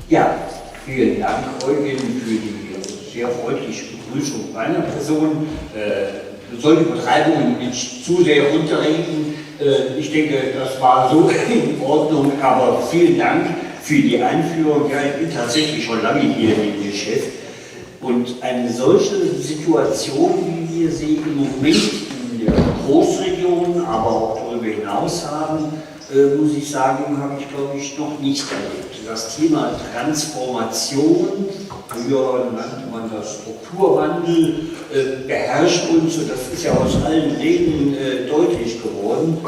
Ja, vielen Dank, Eugen, für die sehr freundliche Begrüßung meiner Person. Solche Betreibungen nicht zu sehr unterreden. Ich denke, das war so in Ordnung, aber vielen Dank für die Einführung. Ja, ich bin tatsächlich schon lange hier im Geschäft. Und eine solche Situation, wie wir sie im Moment in der Großregion, aber auch darüber hinaus haben, muss ich sagen, habe ich, glaube ich, noch nicht erlebt. Das Thema Transformation, früher nannte man das Strukturwandel, beherrscht uns, und das ist ja aus allen Reden deutlich geworden,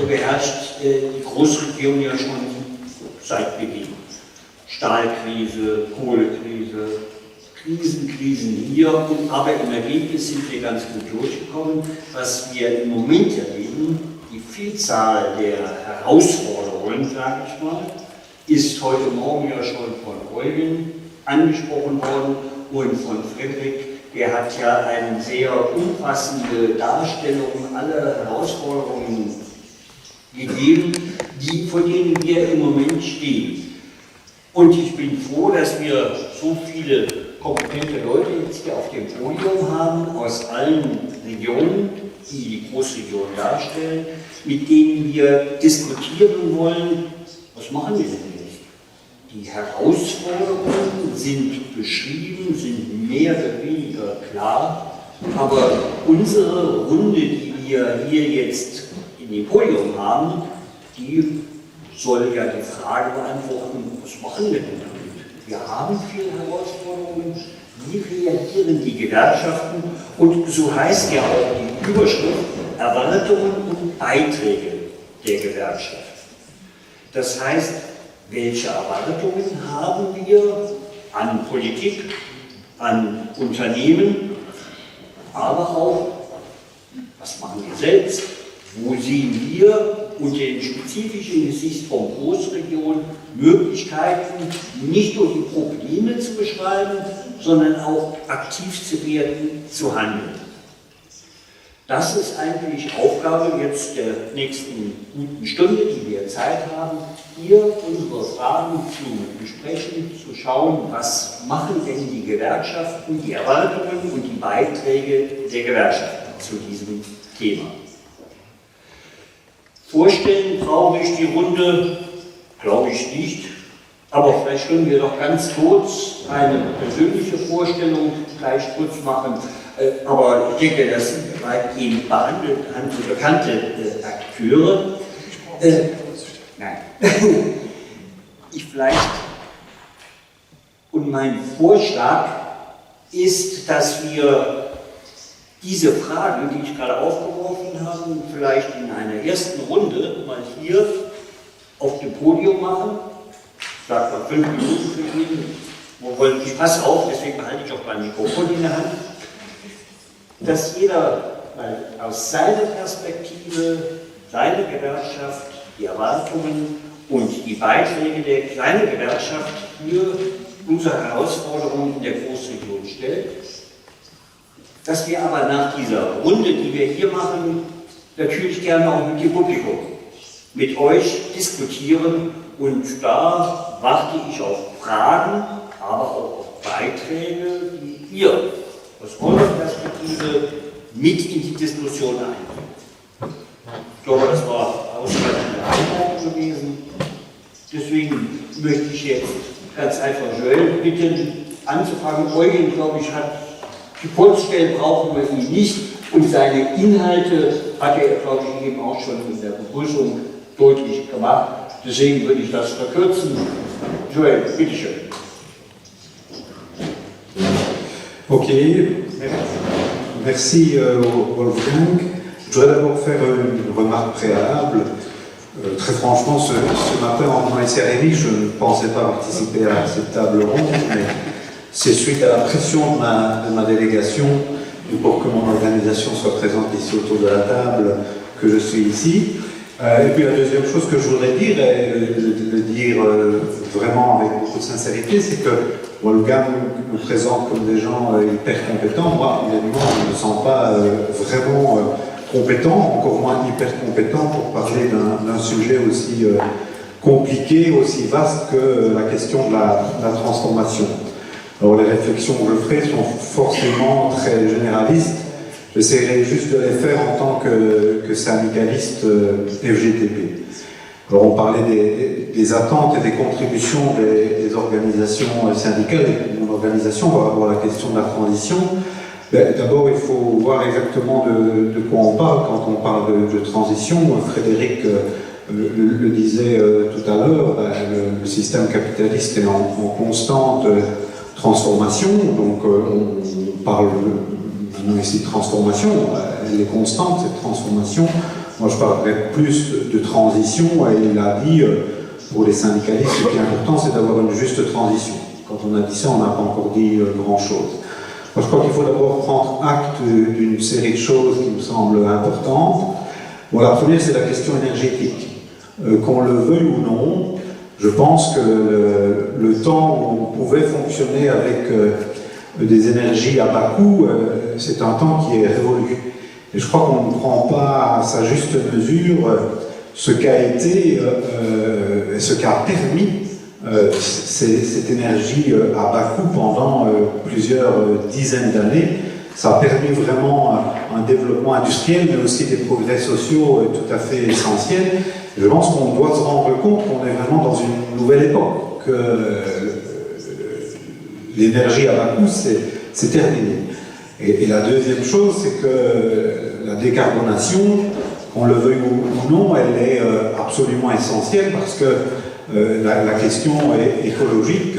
beherrscht die Großregion ja schon seit Beginn. Stahlkrise, Kohlekrise, Krisen hier, aber im Ergebnis sind wir ganz gut durchgekommen. Was wir im Moment erleben, die Vielzahl der Herausforderungen, sage ich mal, ist heute Morgen ja schon von Eugen angesprochen worden und von Friedrich. Der hat ja eine sehr umfassende Darstellung aller Herausforderungen gegeben, vor denen wir im Moment stehen. Und ich bin froh, dass wir so viele kompetente Leute jetzt hier auf dem Podium haben, aus allen Regionen, die die Großregion darstellen, mit denen wir diskutieren wollen, was machen wir denn jetzt? Die Herausforderungen sind beschrieben, sind mehr oder weniger klar, aber unsere Runde, die wir hier jetzt in dem Podium haben, die soll ja die Frage beantworten, was machen wir denn damit? Wir haben viele Herausforderungen, wie reagieren die Gewerkschaften? Und so heißt ja auch die Überschrift Erwartungen und Beiträge der Gewerkschaft. Das heißt, welche Erwartungen haben wir an Politik, an Unternehmen, aber auch, was machen wir selbst, wo sehen wir unter den spezifischen Gesichtspunkt Großregion Möglichkeiten, nicht nur die Probleme zu beschreiben, sondern auch aktiv zu werden, zu handeln. Das ist eigentlich Aufgabe jetzt der nächsten guten Stunde, die wir Zeit haben, hier unsere Fragen zu besprechen, zu schauen, was machen denn die Gewerkschaften, die Erwartungen und die Beiträge der Gewerkschaften zu diesem Thema. Vorstellen brauche ich die Runde, glaube ich nicht, aber vielleicht können wir doch ganz kurz eine persönliche Vorstellung gleich kurz machen. Aber ich denke, das sind weitgehend bekannte Akteure. Nein. Ich vielleicht, und mein Vorschlag ist, dass wir diese Fragen, die ich gerade aufgeworfen habe, vielleicht in einer ersten Runde mal hier auf dem Podium machen. Ich sage mal 5 Minuten für jeden. Ich passe auf, deswegen behalte ich auch mein Mikrofon in der Hand. Dass jeder mal aus seiner Perspektive, seine Gewerkschaft, die Erwartungen und die Beiträge der kleinen Gewerkschaft für unsere Herausforderungen in der Großregion stellt. Dass wir aber nach dieser Runde, die wir hier machen, natürlich gerne auch mit dem Publikum, mit euch diskutieren, und da warte ich auf Fragen, aber auch auf Beiträge, die ihr aus eurer Perspektive mit in die Diskussion einbringt. Ich glaube, das war ausreichend Einleitung gewesen. Deswegen möchte ich jetzt ganz einfach Joel bitten, anzufangen. Eugen, glaube ich, hat die vorzustellen, brauchen wir ihn nicht. Und seine Inhalte hat er, glaube ich, eben auch schon in der Begrüßung deutlich gemacht. Deswegen würde ich das verkürzen. Joel, bitteschön. Ok, merci Wolfgang. Je voudrais d'abord faire une remarque préalable. Très franchement, ce matin, en venant ici à Rémy, je ne pensais pas participer à cette table ronde, mais c'est suite à la pression de ma délégation et pour que mon organisation soit présente ici autour de la table que je suis ici. Et puis la deuxième chose que je voudrais dire, et le dire vraiment avec beaucoup de sincérité, c'est que Wolfgang me présente comme des gens hyper compétents. Moi, évidemment, je ne me sens pas vraiment compétent, encore moins hyper compétent pour parler d'un sujet compliqué, aussi vaste que la question de la transformation. Alors les réflexions que je ferai sont forcément très généralistes. J'essaierai juste de les faire en tant que syndicaliste FGTB. Alors on parlait des attentes et des contributions des organisations syndicales et de mon organisation par rapport à la question de la transition. D'abord, il faut voir exactement de quoi on parle quand on parle de transition. Frédéric le disait tout à l'heure, le système capitaliste est en constante transformation, donc on parle maintenant ici de transformation, elle est constante cette transformation. Moi je parlerai plus de transition, et il a dit, pour les syndicalistes, ce qui est important c'est d'avoir une juste transition. Quand on a dit ça, on n'a pas encore dit grand-chose. Moi je crois qu'il faut d'abord prendre acte d'une série de choses qui me semblent importantes. Bon, la première c'est la question énergétique. Qu'on le veuille ou non, je pense que le temps où on pouvait fonctionner avec des énergies à bas coût, c'est un temps qui est révolu. Et je crois qu'on ne prend pas à sa juste mesure ce qu'a été, ce qu'a permis cette énergie à bas coût pendant plusieurs dizaines d'années. Ça a permis vraiment un développement industriel, mais aussi des progrès sociaux tout à fait essentiels. Je pense qu'on doit se rendre compte qu'on est vraiment dans une nouvelle époque, que l'énergie à bas coût, c'est terminé. Et la deuxième chose, c'est que la décarbonation, qu'on le veuille ou non, elle est absolument essentielle parce que la question écologique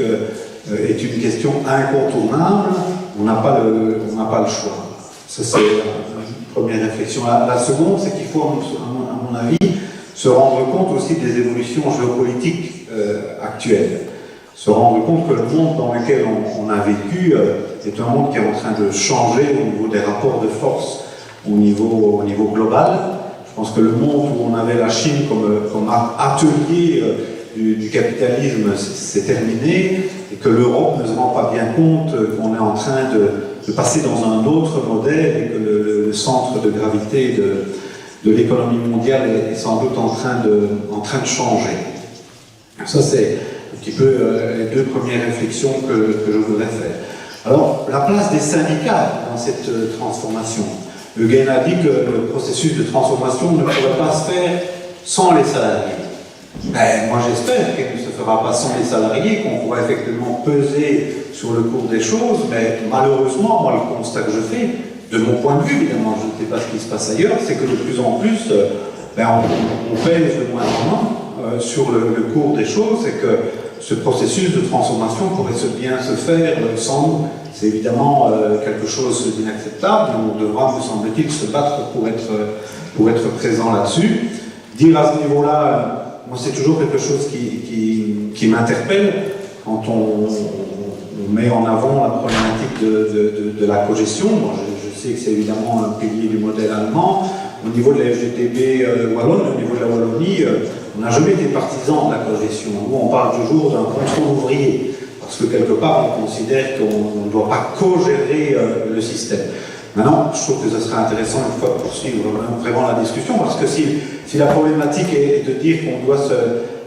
est une question incontournable. On n'a pas le choix. Ça, c'est une première réflexion. La seconde, c'est qu'il faut, à mon avis, se rendre compte aussi des évolutions géopolitiques actuelles. Se rendre compte que le monde dans lequel on a vécu est un monde qui est en train de changer au niveau des rapports de force au niveau global. Je pense que le monde où on avait la Chine comme atelier du capitalisme, c'est terminé, et que l'Europe ne se rend pas bien compte qu'on est en train de passer dans un autre modèle et que le centre de gravité de l'économie mondiale est sans doute en train de changer. Ça, c'est un petit peu les deux premières réflexions que je voudrais faire. Alors, la place des syndicats dans cette transformation. Eugen a dit que le processus de transformation ne pourrait pas se faire sans les salariés. Ben, moi j'espère qu'il ne se fera pas sans les salariés, qu'on pourra effectivement peser sur le cours des choses, mais malheureusement, moi le constat que je fais, de mon point de vue évidemment, je ne sais pas ce qui se passe ailleurs, c'est que de plus en plus, on pèse de moins en moins sur le cours des choses, et que ce processus de transformation pourrait bien se faire sans. C'est évidemment quelque chose d'inacceptable, mais on devra, me semble-t-il, se battre pour être présent là-dessus. Dire à ce niveau-là, moi c'est toujours quelque chose qui m'interpelle quand on met en avant la problématique de la cogestion. Moi, je sais que c'est évidemment un pilier du modèle allemand. Au niveau de la FGTB wallonne, au niveau de la Wallonie, on n'a jamais été partisan de la cogestion. Nous, on parle toujours d'un contrôle ouvrier, parce que quelque part, on considère qu'on ne doit pas co-gérer le système. Maintenant, je trouve que ce serait intéressant une fois de poursuivre vraiment la discussion, parce que si la problématique est de dire qu'on doit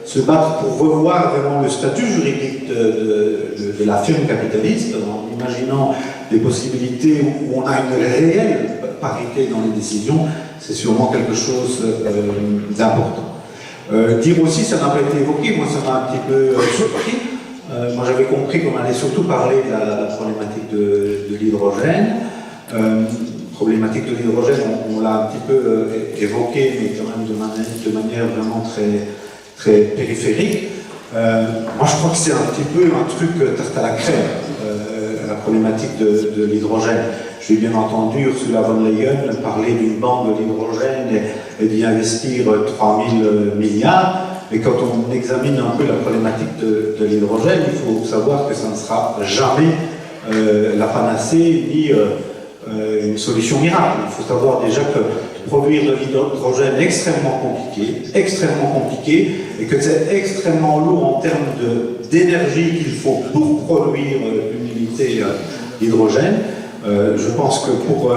se battre pour revoir vraiment le statut juridique de la firme capitaliste, en imaginant des possibilités où on a une réelle parité dans les décisions, c'est sûrement quelque chose d'important. Dire aussi, ça n'a pas été évoqué, moi ça m'a un petit peu surpris. Moi j'avais compris qu'on allait surtout parler de la problématique de l'hydrogène. Problématique de l'hydrogène, on l'a un petit peu évoqué, mais quand même de manière vraiment très, très périphérique. Moi je crois que c'est un petit peu un truc tarte à la crème, la problématique de l'hydrogène. J'ai bien entendu Ursula von der Leyen parler d'une banque de l'hydrogène et d'y investir 3 000 milliards. Mais quand on examine un peu la problématique de l'hydrogène, il faut savoir que ça ne sera jamais la panacée ni une solution miracle. Il faut savoir déjà que produire de l'hydrogène est extrêmement compliqué, et que c'est extrêmement lourd en termes d'énergie qu'il faut pour produire une unité d'hydrogène. Je pense que pour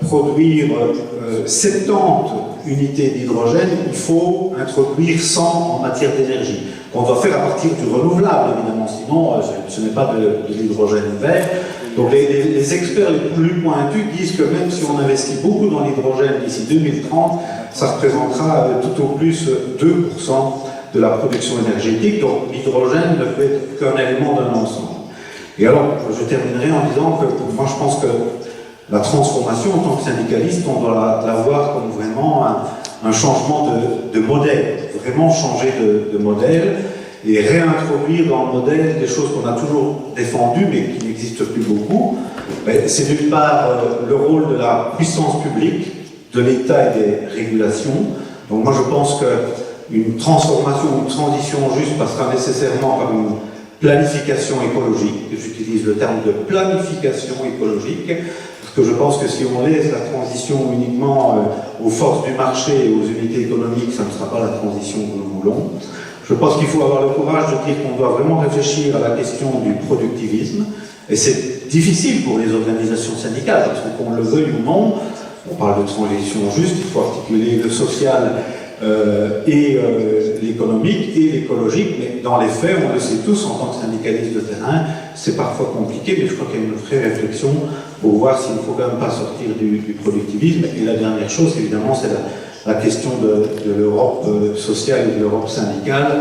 produire 70 unités d'hydrogène, il faut introduire 100 en matière d'énergie. On doit faire à partir du renouvelable, évidemment, sinon ce n'est pas de l'hydrogène vert. Donc les experts les plus pointus disent que même si on investit beaucoup dans l'hydrogène d'ici 2030, ça représentera tout au plus 2% de la production énergétique. Donc l'hydrogène ne peut être qu'un élément d'un ensemble. Et alors, je terminerai en disant que moi je pense que la transformation en tant que syndicaliste, on doit la voir comme vraiment un changement de modèle, vraiment changer de modèle et réintroduire dans le modèle des choses qu'on a toujours défendues mais qui n'existent plus beaucoup. C'est d'une part le rôle de la puissance publique, de l'État et des régulations. Donc moi je pense qu'une transformation, une transition juste passera nécessairement par une planification écologique. J'utilise le terme de planification écologique, parce que je pense que si on laisse la transition uniquement aux forces du marché et aux unités économiques, ça ne sera pas la transition que nous voulons. Je pense qu'il faut avoir le courage de dire qu'on doit vraiment réfléchir à la question du productivisme, et c'est difficile pour les organisations syndicales, parce que qu'on le veuille ou non, on parle de transition juste, il faut articuler le social et l'économique et l'écologique, mais dans les faits, on le sait tous, en tant que syndicaliste de terrain, c'est parfois compliqué, mais je crois qu'il y a une vraie réflexion pour voir s'il ne faut quand même pas sortir du productivisme. Et la dernière chose, évidemment, c'est la question de l'Europe sociale et de l'Europe syndicale,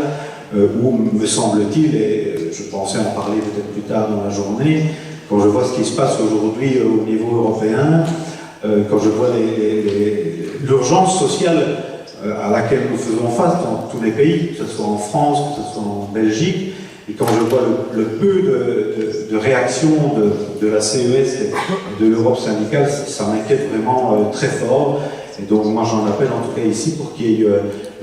où, me semble-t-il, et je pensais en parler peut-être plus tard dans la journée, quand je vois ce qui se passe aujourd'hui au niveau européen, quand je vois l'urgence sociale à laquelle nous faisons face dans tous les pays, que ce soit en France, que ce soit en Belgique, et quand je vois le peu de réaction de la CES et de l'Europe syndicale, ça m'inquiète vraiment très fort. Et donc moi j'en appelle en tout cas ici pour qu'il y ait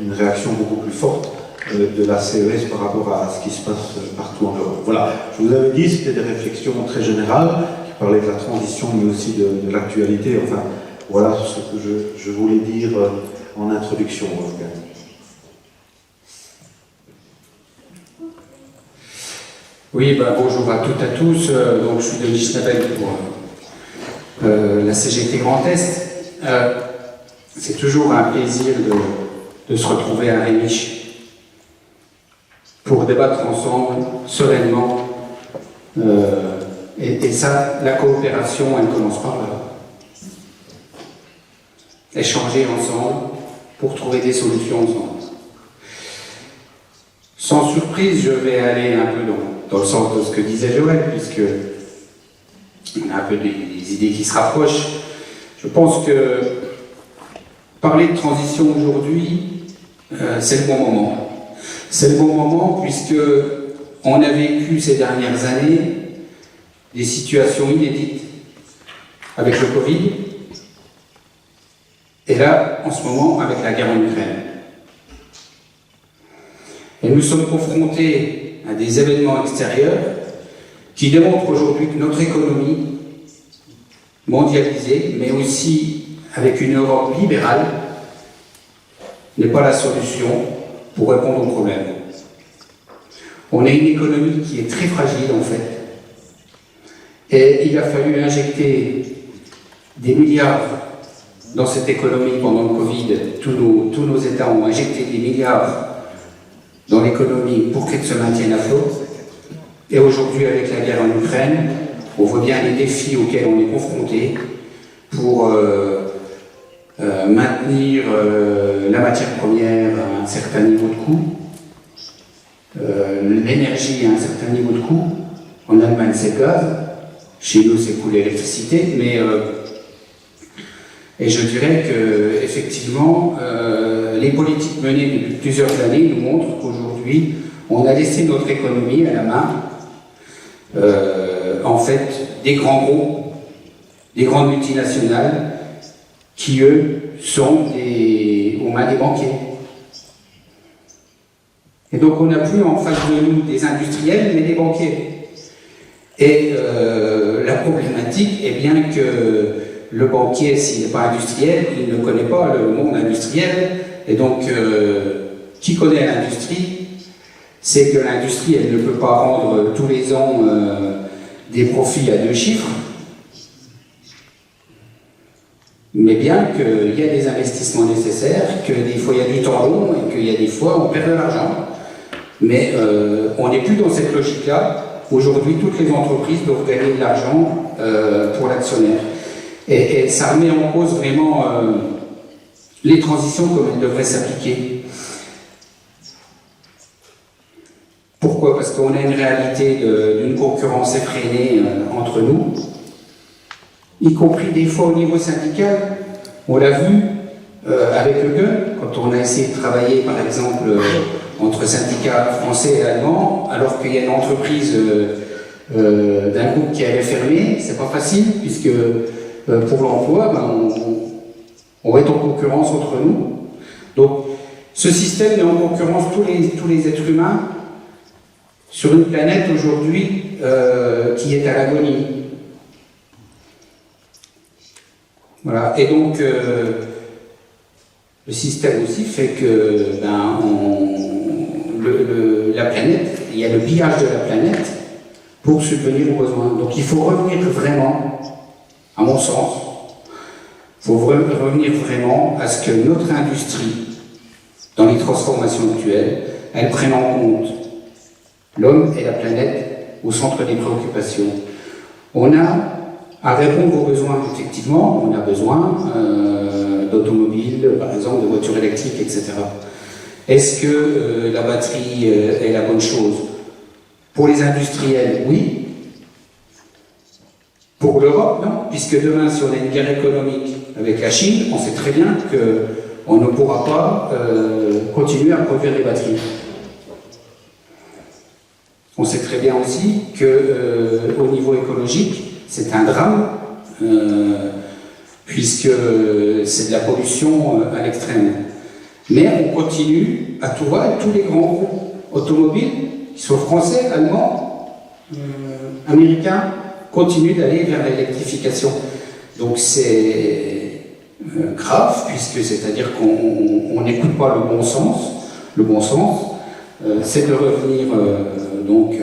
une réaction beaucoup plus forte de la CES par rapport à ce qui se passe partout en Europe. Voilà, je vous avais dit, c'était des réflexions très générales qui parlaient de la transition mais aussi de l'actualité. Enfin, voilà ce que je voulais dire en introduction. Oui, bonjour à toutes et à tous. Donc, je suis Denis Schnabel pour la CGT Grand Est. C'est toujours un plaisir de se retrouver à Rémiche pour débattre ensemble, sereinement. Et ça, la coopération, elle commence par là. Échanger ensemble pour trouver des solutions ensemble. Sans surprise, je vais aller un peu dans le sens de ce que disait Joël, puisque on a un peu des idées qui se rapprochent. Je pense que parler de transition aujourd'hui, c'est le bon moment. C'est le bon moment puisque on a vécu ces dernières années des situations inédites avec le Covid, et là, en ce moment, avec la guerre en Ukraine. Et nous sommes confrontés à des événements extérieurs qui démontrent aujourd'hui que notre économie mondialisée, mais aussi avec une Europe libérale, n'est pas la solution pour répondre aux problèmes. On a une économie qui est très fragile en fait. Et il a fallu injecter des milliards dans cette économie pendant le Covid. Tous nos États ont injecté des milliards dans l'économie pour qu'elle se maintienne à flot. Et aujourd'hui, avec la guerre en Ukraine, on voit bien les défis auxquels on est confronté pour maintenir la matière première à un certain niveau de coût, l'énergie à un certain niveau de coût. En Allemagne, c'est le gaz. Chez nous, c'est pour l'électricité. Mais et je dirais que effectivement, les politiques menées depuis plusieurs années nous montrent qu'aujourd'hui, on a laissé notre économie à la main, en fait, des grands groupes, des grandes multinationales, qui eux sont aux mains des banquiers. Et donc on n'a plus en face de nous des industriels, mais des banquiers. Et la problématique est bien que le banquier, s'il n'est pas industriel, il ne connaît pas le monde industriel. Et donc, qui connaît l'industrie, c'est que l'industrie, elle ne peut pas rendre tous les ans des profits à 2 chiffres. mais bien qu'il y a des investissements nécessaires, que des fois il y a du temps long et qu'il y a des fois on perd de l'argent. Mais on n'est plus dans cette logique-là. Aujourd'hui, toutes les entreprises doivent gagner de l'argent pour l'actionnaire. Et ça remet en cause vraiment les transitions comme elles devraient s'appliquer. Pourquoi? Parce qu'on a une réalité d'une concurrence effrénée entre nous, y compris des fois au niveau syndical. On l'a vu avec le GUN, quand on a essayé de travailler par exemple entre syndicats français et allemands, alors qu'il y a une entreprise d'un groupe qui allait fermer, c'est pas facile, puisque pour l'emploi, ben, on est en concurrence entre nous. Donc ce système met en concurrence tous les êtres humains sur une planète aujourd'hui qui est à l'agonie. Voilà. Et donc le système aussi fait que ben, la planète, il y a le pillage de la planète pour subvenir aux besoins. Donc il faut revenir vraiment, à mon sens, il faut revenir vraiment à ce que notre industrie, dans les transformations actuelles, elle prenne en compte l'homme et la planète au centre des préoccupations. On a à répondre aux besoins, effectivement, on a besoin d'automobiles, par exemple, de voitures électriques, etc. Est-ce que la batterie est la bonne chose? Pour les industriels, oui. Pour l'Europe, non, puisque demain, si on a une guerre économique avec la Chine, on sait très bien qu'on ne pourra pas continuer à produire des batteries. On sait très bien aussi qu'au niveau écologique, c'est un drame, puisque c'est de la pollution à l'extrême. Mais on continue à tout voir, tous les grands groupes automobiles, qu'ils soient français, allemands, américains, continuent d'aller vers l'électrification. Donc c'est grave, puisque c'est-à-dire qu'on n'écoute pas le bon sens. Le bon sens, c'est de revenir donc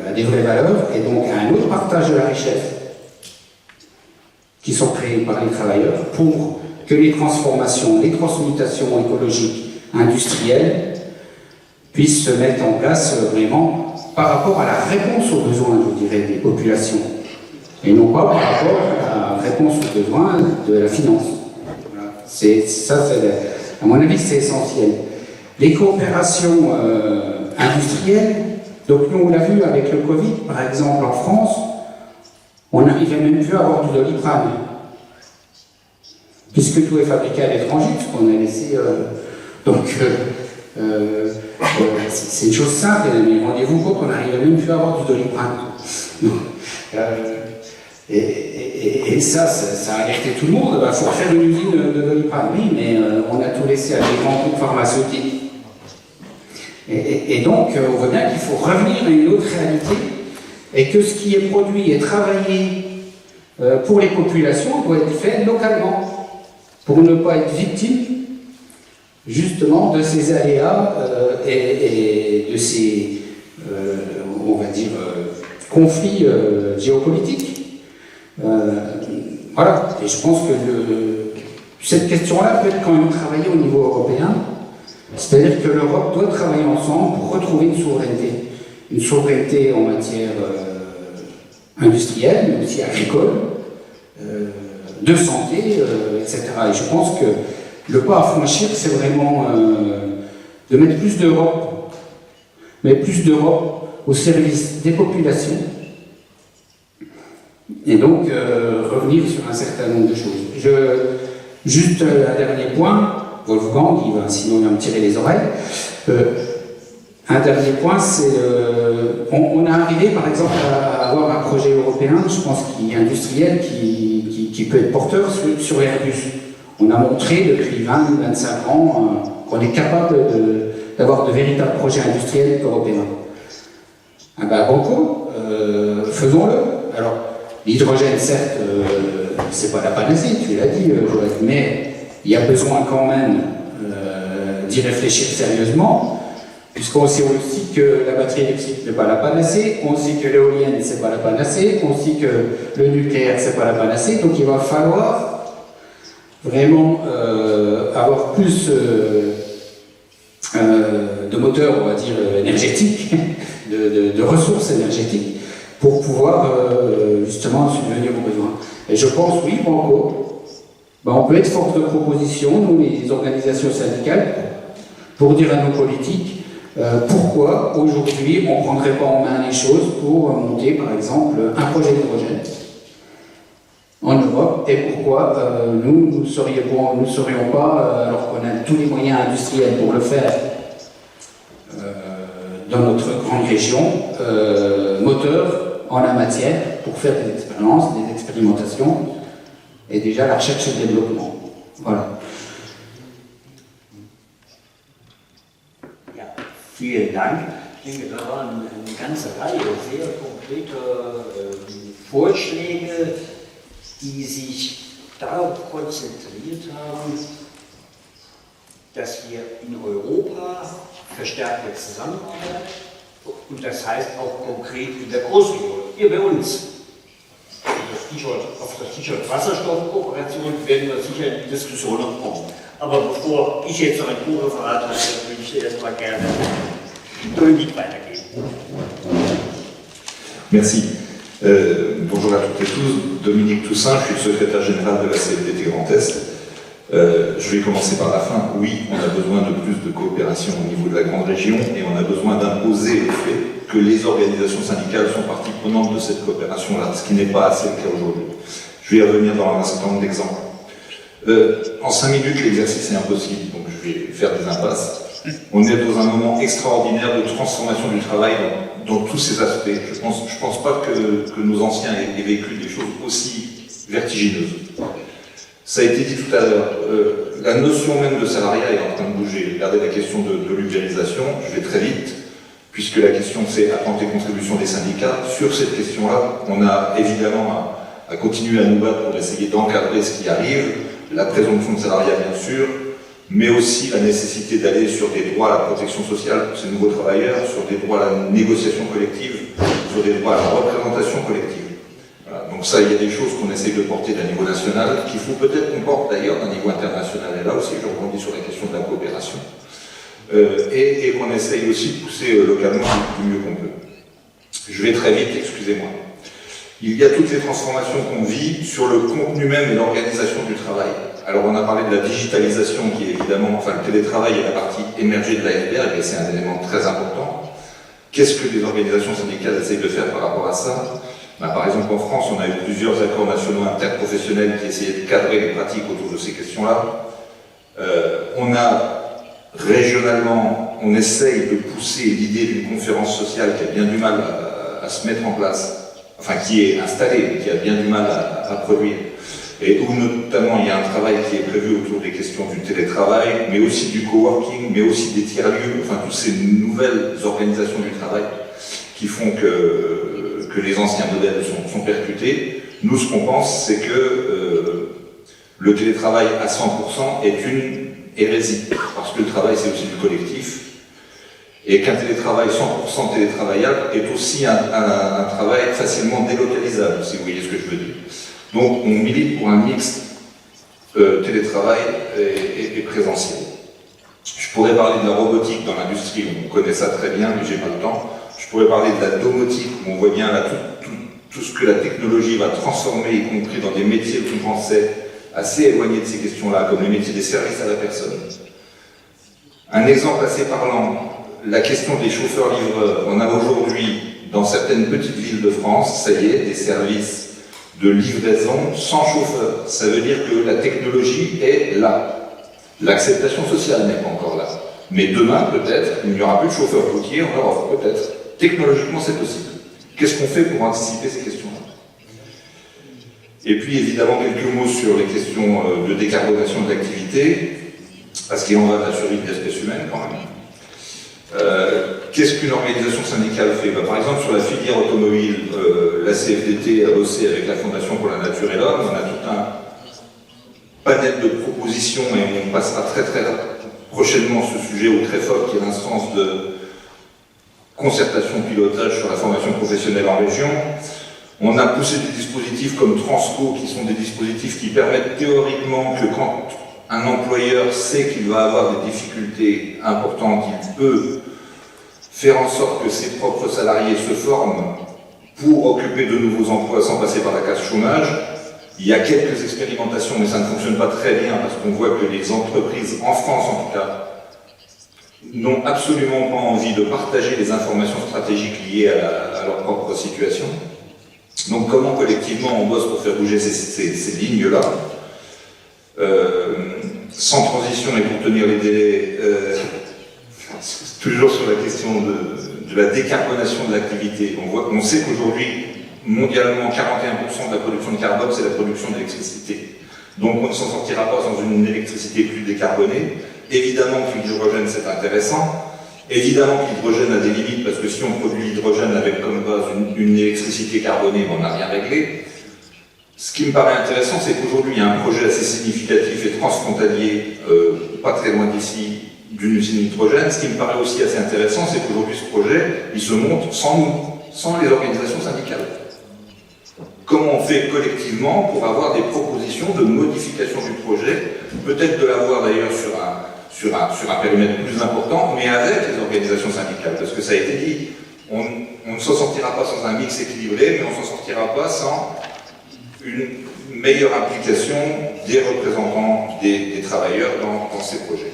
à des vraies valeurs et donc à un autre partage de la richesse qui sont créées par les travailleurs pour que les transformations, les transmutations écologiques, industrielles puissent se mettre en place vraiment par rapport à la réponse aux besoins, je dirais, des populations et non pas par rapport à la réponse aux besoins de la finance. Voilà. À mon avis, c'est essentiel. Les coopérations industrielles, donc nous on l'a vu avec le Covid, par exemple en France, on n'arrivait même plus à avoir du Doliprane, puisque tout est fabriqué à l'étranger, puisqu'on a laissé... c'est une chose simple, mais rendez-vous compte qu'on n'arrivait même plus à avoir du Doliprane. Et ça a alerté tout le monde. Il faut refaire une usine de Doliprane, oui, mais on a tout laissé à des grands groupes pharmaceutiques. Et donc, on voit bien qu'il faut revenir à une autre réalité et que ce qui est produit et travaillé pour les populations doit être fait localement pour ne pas être victime justement de ces aléas et de ces, on va dire, conflits géopolitiques. Voilà, et je pense que cette question-là peut être quand même travaillée au niveau européen. C'est-à-dire que l'Europe doit travailler ensemble pour retrouver une souveraineté en matière industrielle, mais aussi agricole, de santé, etc. Et je pense que le pas à franchir, c'est vraiment de mettre plus d'Europe, mais plus d'Europe au service des populations, et donc revenir sur un certain nombre de choses. Juste un dernier point. Wolfgang, sinon il va me tirer les oreilles. Un dernier point, c'est on est arrivé par exemple à avoir un projet européen, je pense qu'il est industriel, qui peut être porteur sur Airbus. On a montré depuis 20-25 ans qu'on est capable d'avoir de véritables projets industriels européens. Ah ben banco, faisons-le. Alors, l'hydrogène, certes, c'est pas la panacée, tu l'as dit, Joël, mais il y a besoin quand même d'y réfléchir sérieusement, puisqu'on sait aussi que la batterie électrique n'est pas la panacée, on sait que l'éolienne c'est pas la panacée, on sait que le nucléaire c'est pas la panacée, donc il va falloir vraiment avoir plus de moteurs, on va dire, énergétiques, de ressources énergétiques, pour pouvoir justement subvenir aux besoins. Et je pense, oui, Banco, on peut être force de proposition, nous, les organisations syndicales, pour dire à nos politiques pourquoi aujourd'hui on ne prendrait pas en main les choses pour monter, par exemple, un projet d'hydrogène en Europe, et pourquoi nous ne serions pas, alors qu'on a tous les moyens industriels pour le faire dans notre grande région, moteur en la matière pour faire des expériences, des expérimentations et déjà la recherche et le développement. Voilà. Ja, vielen Dank. Ich denke, da waren eine ganze Reihe sehr konkreter Vorschläge, die sich darauf konzentriert haben, dass wir in Europa verstärkt zusammenarbeiten und das heißt auch konkret in der Großregion, hier bei uns. Auf das Stichwort Wasserstoffkooperation werden wir sicher in die Diskussion noch kommen. Aber bevor ich jetzt noch ein Co-Referat habe, würde ich erstmal gerne Dominique weitergeben. Merci. Bonjour à toutes et tous. Dominique Toussaint, je suis le secrétaire général de la CFDT Grand Est. Je vais commencer par la fin. Oui, on a besoin de plus de coopération au niveau de la grande région et on a besoin d'imposer le fait que les organisations syndicales sont partie prenante de cette coopération-là, ce qui n'est pas assez le cas aujourd'hui. Je vais y revenir dans un certain nombre d'exemples. En 5 minutes, l'exercice est impossible, donc je vais faire des impasses. On est dans un moment extraordinaire de transformation du travail dans tous ces aspects. Je pense pas que nos anciens aient vécu des choses aussi vertigineuses. Ça a été dit tout à l'heure, la notion même de salariat est en train de bouger. Regardez la question de l'ubérisation, je vais très vite, puisque la question c'est attentes et contributions des syndicats. Sur cette question-là, on a évidemment à continuer à nous battre pour essayer d'encadrer ce qui arrive, la présomption de salariat bien sûr, mais aussi la nécessité d'aller sur des droits à la protection sociale pour ces nouveaux travailleurs, sur des droits à la négociation collective, sur des droits à la représentation collective. Voilà. Donc ça, il y a des choses qu'on essaye de porter d'un niveau national, qu'il faut peut-être qu'on porte d'ailleurs d'un niveau international. Et là aussi, je rebondis sur la question de la coopération. Et qu'on essaye aussi de pousser localement du mieux qu'on peut. Je vais très vite, excusez-moi. Il y a toutes les transformations qu'on vit sur le contenu même et l'organisation du travail. Alors on a parlé de la digitalisation qui est évidemment, enfin le télétravail est la partie émergée de l'AFBR et c'est un élément très important. Qu'est-ce que les organisations syndicales essayent de faire par rapport à ça? Par exemple en France, on a eu plusieurs accords nationaux interprofessionnels qui essayaient de cadrer les pratiques autour de ces questions-là. On a régionalement, on essaye de pousser l'idée d'une conférence sociale qui a bien du mal à se mettre en place, enfin qui est installée, qui a bien du mal à produire, et où notamment il y a un travail qui est prévu autour des questions du télétravail, mais aussi du coworking, mais aussi des tiers-lieux, enfin toutes ces nouvelles organisations du travail qui font que les anciens modèles sont percutés. Nous, ce qu'on pense, c'est que le télétravail à 100% est une hérésie, parce que le travail c'est aussi du collectif, et qu'un télétravail 100% télétravaillable est aussi un travail facilement délocalisable, si vous voyez ce que je veux dire. Donc on milite pour un mix télétravail et présentiel. Je pourrais parler de la robotique dans l'industrie, on connaît ça très bien, mais j'ai pas le temps. Je pourrais parler de la domotique, où on voit bien là tout ce que la technologie va transformer, y compris dans des métiers qu'on pensait assez éloignés de ces questions-là, comme les métiers des services à la personne. Un exemple assez parlant, la question des chauffeurs-livreurs. On a aujourd'hui, dans certaines petites villes de France, ça y est, des services de livraison sans chauffeur. Ça veut dire que la technologie est là. L'acceptation sociale n'est pas encore là. Mais demain, peut-être, il n'y aura plus de chauffeurs routiers en Europe, peut-être. Technologiquement, c'est possible. Qu'est-ce qu'on fait pour anticiper ces questions-là? Et puis, évidemment, quelques mots sur les questions de décarbonation de l'activité, parce qu'il en va de la survie de l'espèce humaine, quand même. Qu'est-ce qu'une organisation syndicale fait? Par exemple, sur la filière automobile, la CFDT a bossé avec la Fondation pour la Nature et l'Homme. On a tout un panel de propositions et on passera très prochainement ce sujet au TREFOP, qui est l'instance de concertation pilotage sur la formation professionnelle en région. On a poussé des dispositifs comme Transco, qui sont des dispositifs qui permettent théoriquement que quand un employeur sait qu'il va avoir des difficultés importantes, il peut faire en sorte que ses propres salariés se forment pour occuper de nouveaux emplois sans passer par la case chômage. Il y a quelques expérimentations, mais ça ne fonctionne pas très bien parce qu'on voit que les entreprises, en France en tout cas, n'ont absolument pas envie de partager les informations stratégiques liées à leur propre situation. Donc comment collectivement on bosse pour faire bouger ces lignes-là, sans transition et pour tenir les délais, toujours sur la question de la décarbonation de l'activité. On sait qu'aujourd'hui, mondialement, 41% de la production de carbone, c'est la production d'électricité. Donc on ne s'en sortira pas sans une électricité plus décarbonée. Évidemment que l'hydrogène c'est intéressant, évidemment que l'hydrogène a des limites parce que si on produit l'hydrogène avec comme base une électricité carbonée, on n'a rien réglé. Ce qui me paraît intéressant, c'est qu'aujourd'hui il y a un projet assez significatif et transfrontalier, pas très loin d'ici, d'une usine d'hydrogène. Ce qui me paraît aussi assez intéressant, c'est qu'aujourd'hui ce projet, il se monte sans nous, sans les organisations syndicales. Comment on fait collectivement pour avoir des propositions de modification du projet, peut-être de l'avoir d'ailleurs sur un périmètre plus important, mais avec les organisations syndicales, parce que ça a été dit, on ne s'en sortira pas sans un mix équilibré, mais on ne s'en sortira pas sans une meilleure implication des représentants des travailleurs dans ces projets.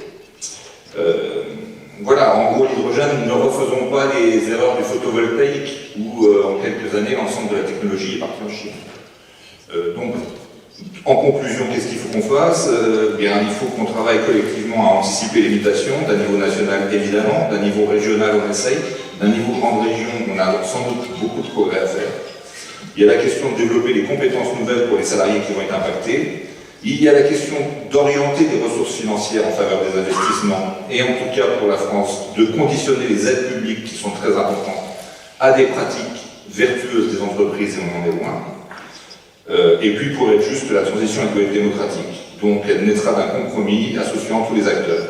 Voilà, en gros, l'hydrogène, ne refaisons pas les erreurs du photovoltaïque, où en quelques années, l'ensemble de la technologie est parti en Chine. Donc, en conclusion, qu'est-ce qu'il faut qu'on fasse? Bien, il faut qu'on travaille collectivement à anticiper les mutations, d'un niveau national évidemment, d'un niveau régional on essaye, d'un niveau grande région on a sans doute beaucoup de progrès à faire. Il y a la question de développer les compétences nouvelles pour les salariés qui vont être impactés. Il y a la question d'orienter des ressources financières en faveur des investissements, et en tout cas pour la France, de conditionner les aides publiques qui sont très importantes à des pratiques vertueuses des entreprises, et on en est loin. Et puis pour être juste, la transition elle doit être démocratique. Donc elle naîtra d'un compromis associant tous les acteurs.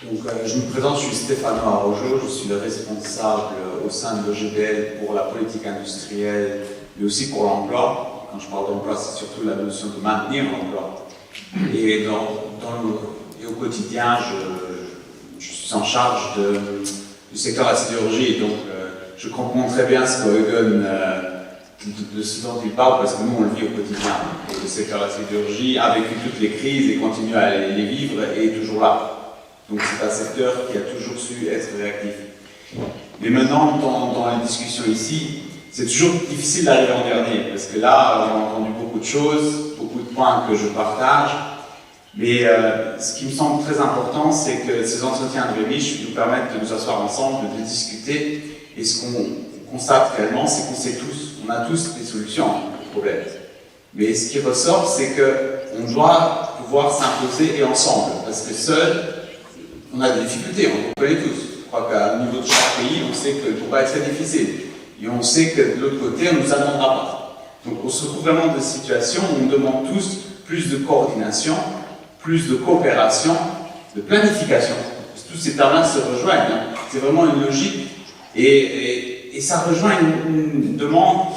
Donc, je me présente, je suis Stéphane Arrojo, je suis le responsable au sein de l'OGBL pour la politique industrielle, mais aussi pour l'emploi. Quand je parle d'emploi, c'est surtout la notion de maintenir l'emploi. Et, et au quotidien, je suis en charge du secteur de la sidérurgie, donc je comprends très bien ce que Eugen, de ce dont il parle, parce que nous on le vit au quotidien. Et le secteur de la sidérurgie a vécu toutes les crises et continue à les vivre et est toujours là. Donc c'est un secteur qui a toujours su être réactif. Mais maintenant, dans les discussions ici, c'est toujours difficile d'arriver en dernier, parce que là, on a entendu beaucoup de choses, beaucoup de points que je partage. Mais ce qui me semble très important, c'est que ces entretiens de Rémiche nous permettent de nous asseoir ensemble, de discuter. Et ce qu'on constate réellement, c'est qu'on sait tous, on a tous des solutions aux problèmes. Mais ce qui ressort, c'est qu'on doit pouvoir s'imposer et ensemble. Parce que seul, on a des difficultés, on le connaît tous. Je crois qu'à niveau de chaque pays, on sait que le combat est très difficile. Et on sait que de l'autre côté, on ne nous attendra pas. Donc on se retrouve vraiment dans des situations où on demande tous plus de coordination, plus de coopération, de planification. Parce que tous ces termes-là se rejoignent. Hein. C'est vraiment une logique. Et ça rejoint une demande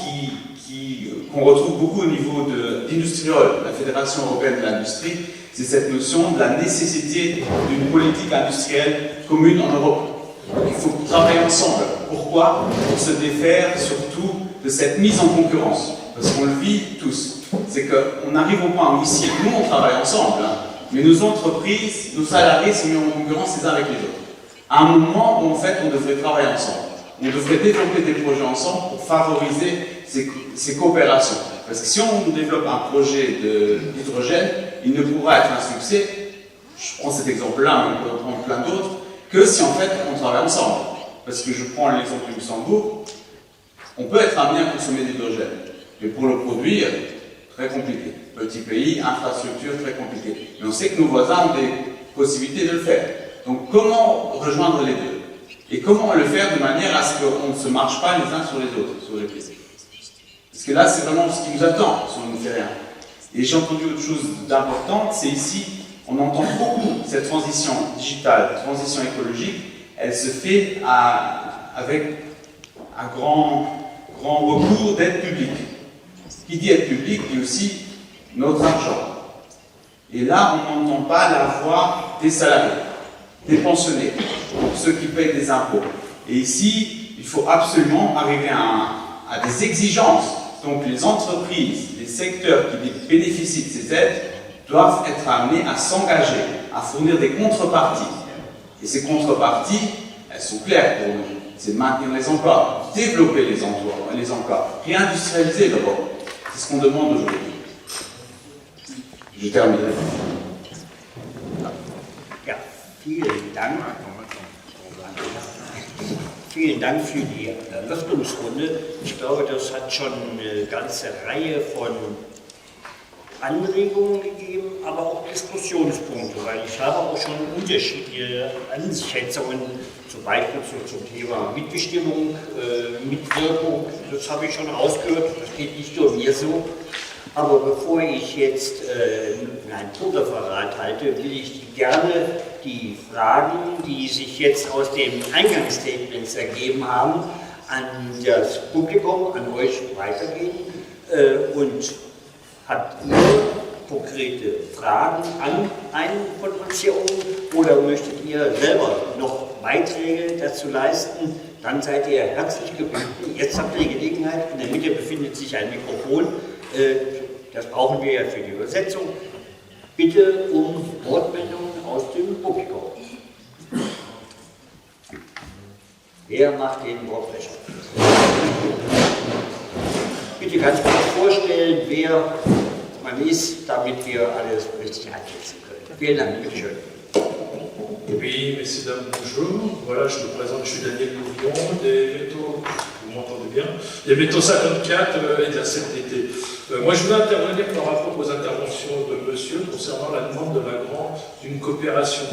qu'on retrouve beaucoup au niveau d'Industriol, la Fédération européenne de l'industrie. C'est cette notion de la nécessité d'une politique industrielle commune en Europe. Il faut travailler ensemble. Pourquoi? Pour se défaire surtout de cette mise en concurrence. Parce qu'on le vit tous. C'est qu'on arrive au point où ici, nous on travaille ensemble, hein, mais nos entreprises, nos salariés sont mis en concurrence les uns avec les autres. À un moment où en fait on devrait travailler ensemble. On devrait développer des projets ensemble pour favoriser ces coopérations. Parce que si on développe un projet d'hydrogène, il ne pourra être un succès, je prends cet exemple-là, mais on peut en prendre plein d'autres, que si en fait on travaille ensemble. Parce que je prends l'exemple du Luxembourg, on peut être amené à consommer de l'hydrogène, mais pour le produire, très compliqué. Petit pays, infrastructure, très compliqué. Mais on sait que nos voisins ont des possibilités de le faire. Donc comment rejoindre les deux? Et comment le faire de manière à ce qu'on ne se marche pas les uns sur les autres, sur les pieds? Parce que là, c'est vraiment ce qui nous attend si on ne fait rien. Et j'ai entendu autre chose d'important, c'est ici, on entend beaucoup cette transition digitale, transition écologique, elle se fait avec un grand recours d'aide publique. Qui dit aide publique dit aussi notre argent. Et là, on n'entend pas la voix des salariés, des pensionnés, ceux qui payent des impôts. Et ici, il faut absolument arriver à des exigences. Donc les entreprises, les secteurs qui bénéficient de ces aides doivent être amenés à s'engager, à fournir des contreparties. Et ces contreparties, elles sont claires pour nous. C'est maintenir les emplois, développer les emplois, réindustrialiser l'Europe. C'est ce qu'on demande aujourd'hui. Je termine. Ja, vielen Dank. Vielen Dank für die Eröffnungsrunde. Ich glaube, das hat schon eine ganze Reihe von Anregungen gegeben, aber auch Diskussionspunkte, weil ich habe auch schon unterschiedliche Einschätzungen, zum Beispiel zum Thema Mitbestimmung, Mitwirkung, das habe ich schon rausgehört, das geht nicht nur mir so. Aber bevor ich jetzt ein Purreferat halte, will ich gerne die Fragen, die sich jetzt aus den Eingangsstatements ergeben haben, an das Publikum, an euch weitergeben. Und habt ihr konkrete Fragen an einen von uns hier oben oder möchtet ihr selber noch Beiträge dazu leisten? Dann seid ihr herzlich gebeten. Jetzt habt ihr die Gelegenheit, in der Mitte befindet sich ein Mikrofon. Das brauchen wir ja für die Übersetzung. Bitte um Wortmeldungen aus dem Publikum. Wer macht den Wortbecher? Bitte ganz kurz vorstellen, wer man ist, damit wir alles richtig einschätzen können. Vielen Dank, bitte schön. Oui, messieurs, dames, bonjour. Voilà, je me présente, je suis Daniel Bourillon, des métaux, vous m'entendez bien, des métaux 54 et de la CFDT. Moi, je voulais intervenir par rapport aux interventions de monsieur concernant la demande d'une coopération.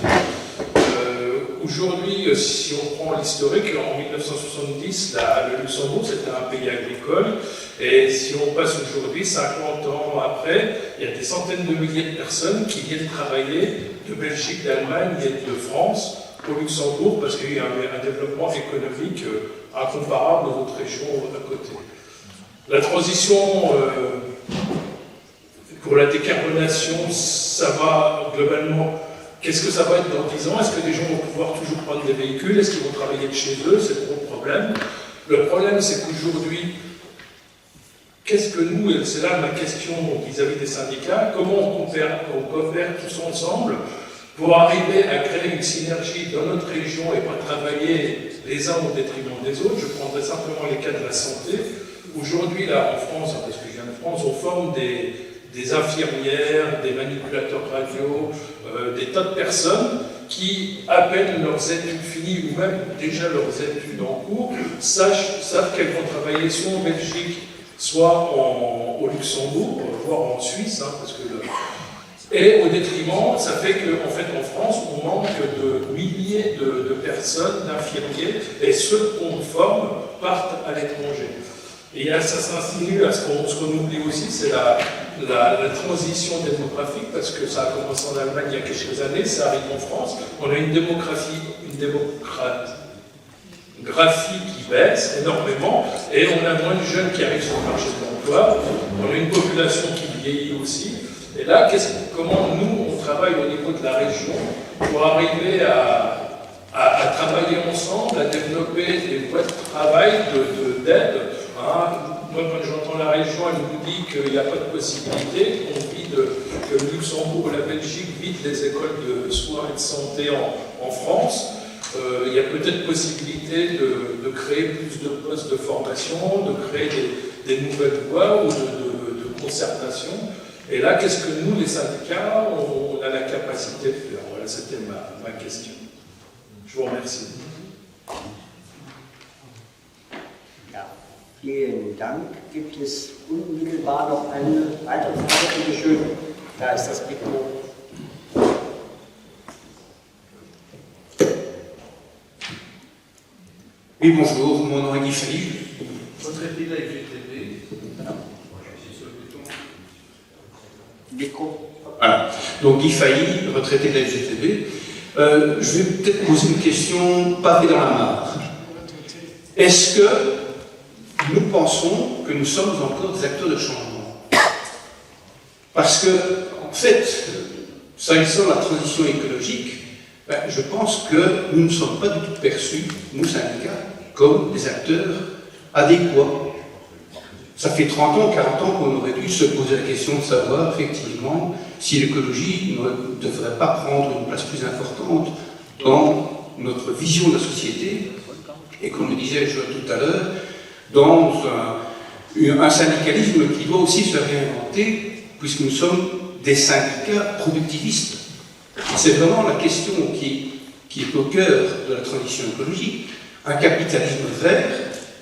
Aujourd'hui, si on prend l'historique, en 1970, le Luxembourg, c'était un pays agricole, et si on passe aujourd'hui, 50 ans après, il y a des centaines de milliers de personnes qui viennent travailler de Belgique, d'Allemagne et de France au Luxembourg, parce qu'il y a un développement économique incomparable aux autres régions à côté. La transition pour la décarbonation, ça va globalement. Qu'est-ce que ça va être dans 10 ans? Est-ce que les gens vont pouvoir toujours prendre des véhicules? Est-ce qu'ils vont travailler de chez eux? C'est le gros problème. Le problème, c'est qu'aujourd'hui, qu'est-ce que nous, et c'est là ma question vis-à-vis des syndicats, comment on coopère tous ensemble pour arriver à créer une synergie dans notre région et pas travailler les uns au détriment des autres? Je prendrai simplement les cas de la santé. Aujourd'hui, là, en France, parce que je viens de France, on forme des infirmières, des manipulateurs radio, des tas de personnes qui, à peine leurs études finies ou même déjà leurs études en cours, savent qu'elles vont travailler soit en Belgique, soit au Luxembourg, voire en Suisse, hein, parce que et au détriment, ça fait qu'en fait en France, on manque de milliers de personnes, d'infirmiers, et ceux qu'on forme partent à l'étranger. Et ça s'insinue à ce qu'on oublie aussi, c'est la transition démographique, parce que ça a commencé en Allemagne il y a quelques années, ça arrive en France. On a une démographie qui baisse énormément, et on a moins de jeunes qui arrivent sur le marché de l'emploi, on a une population qui vieillit aussi. Et là, comment nous, on travaille au niveau de la région pour arriver à travailler ensemble, à développer des voies de travail, d'aide. Moi, quand j'entends la région, elle nous dit qu'il n'y a pas de possibilité, que le Luxembourg ou la Belgique vident les écoles de soins et de santé en France. Il y a peut-être possibilité de créer plus de postes de formation, de créer des nouvelles voies ou de concertation. Et là, qu'est-ce que nous, les syndicats, on a la capacité de faire? Voilà, c'était ma question. Je vous remercie. Vielen Dank. Gibt es unmittelbar noch eine weitere Frage? Bitte schön. Da ist das Mikro. Oui, bonjour, mon nom est Guy Failly. Retraité de la FGTB. Micro. Voilà. Donc Guy Failly, retraité de la FGTB. Je vais peut-être poser une question pavée dans la mare. Est-ce que nous pensons que nous sommes encore des acteurs de changement? Parce que, en fait, s'agissant de la transition écologique, je pense que nous ne sommes pas du tout perçus, nous syndicats, comme des acteurs adéquats. Ça fait 30 ans, 40 ans qu'on aurait dû se poser la question de savoir, effectivement, si l'écologie ne devrait pas prendre une place plus importante dans notre vision de la société, et comme le disait Joël tout à l'heure, dans un syndicalisme qui doit aussi se réinventer, puisque nous sommes des syndicats productivistes. C'est vraiment la question qui est au cœur de la transition écologique. Un capitalisme vert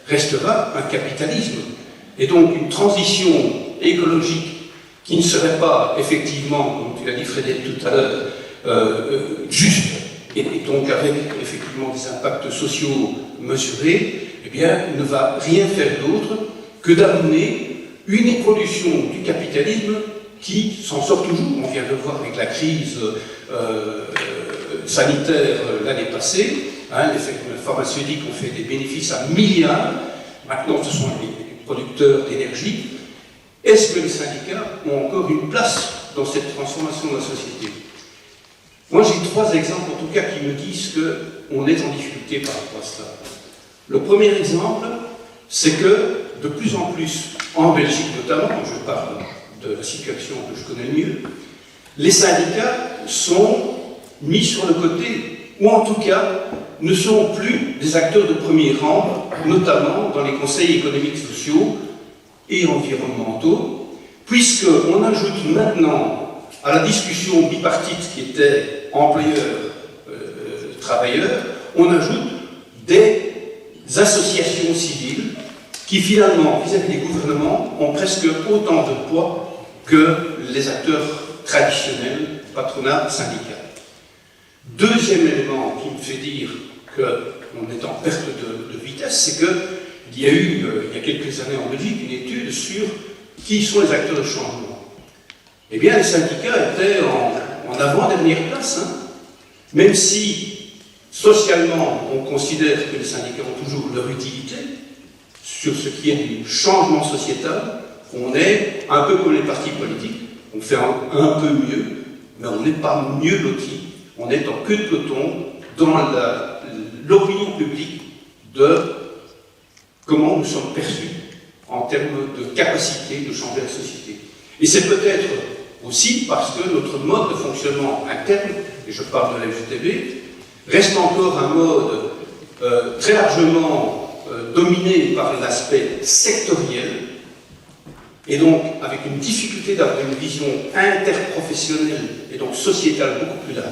restera un capitalisme. Et donc une transition écologique qui ne serait pas, effectivement, comme tu l'as dit Frédéric tout à l'heure, juste, et donc avec effectivement des impacts sociaux mesurés, eh bien, ne va rien faire d'autre que d'amener une évolution du capitalisme qui s'en sort toujours. On vient de le voir avec la crise sanitaire l'année passée. Hein, les pharmaceutiques ont fait des bénéfices à milliards. Maintenant, ce sont les producteurs d'énergie. Est-ce que les syndicats ont encore une place dans cette transformation de la société? Moi, j'ai 3 exemples, en tout cas, qui me disent qu'on est en difficulté par rapport à cela. Le premier exemple, c'est que, de plus en plus, en Belgique notamment, je parle de la situation que je connais le mieux, les syndicats sont mis sur le côté, ou en tout cas, ne sont plus des acteurs de premier rang, notamment dans les conseils économiques, sociaux et environnementaux, puisqu'on ajoute maintenant à la discussion bipartite qui était employeur-travailleur, on ajoute des associations civiles qui finalement, vis-à-vis des gouvernements, ont presque autant de poids que les acteurs traditionnels, patronat, syndical. Deuxième élément qui me fait dire qu'on est en perte de vitesse, c'est qu'il y a eu, il y a quelques années en Belgique, une étude sur qui sont les acteurs de changement. Eh bien, les syndicats étaient en avant-dernière place, hein. Même si, socialement, on considère que les syndicats ont toujours leur utilité, sur ce qui est du changement sociétal, on est un peu comme les partis politiques, on fait un peu mieux, mais on n'est pas mieux loti. On est en queue de peloton dans l'opinion publique de comment nous sommes perçus en termes de capacité de changer la société. Et c'est peut-être aussi parce que notre mode de fonctionnement interne, et je parle de la FGTB, reste encore un mode très largement dominé par l'aspect sectoriel, et donc avec une difficulté d'avoir une vision interprofessionnelle et donc sociétale beaucoup plus large.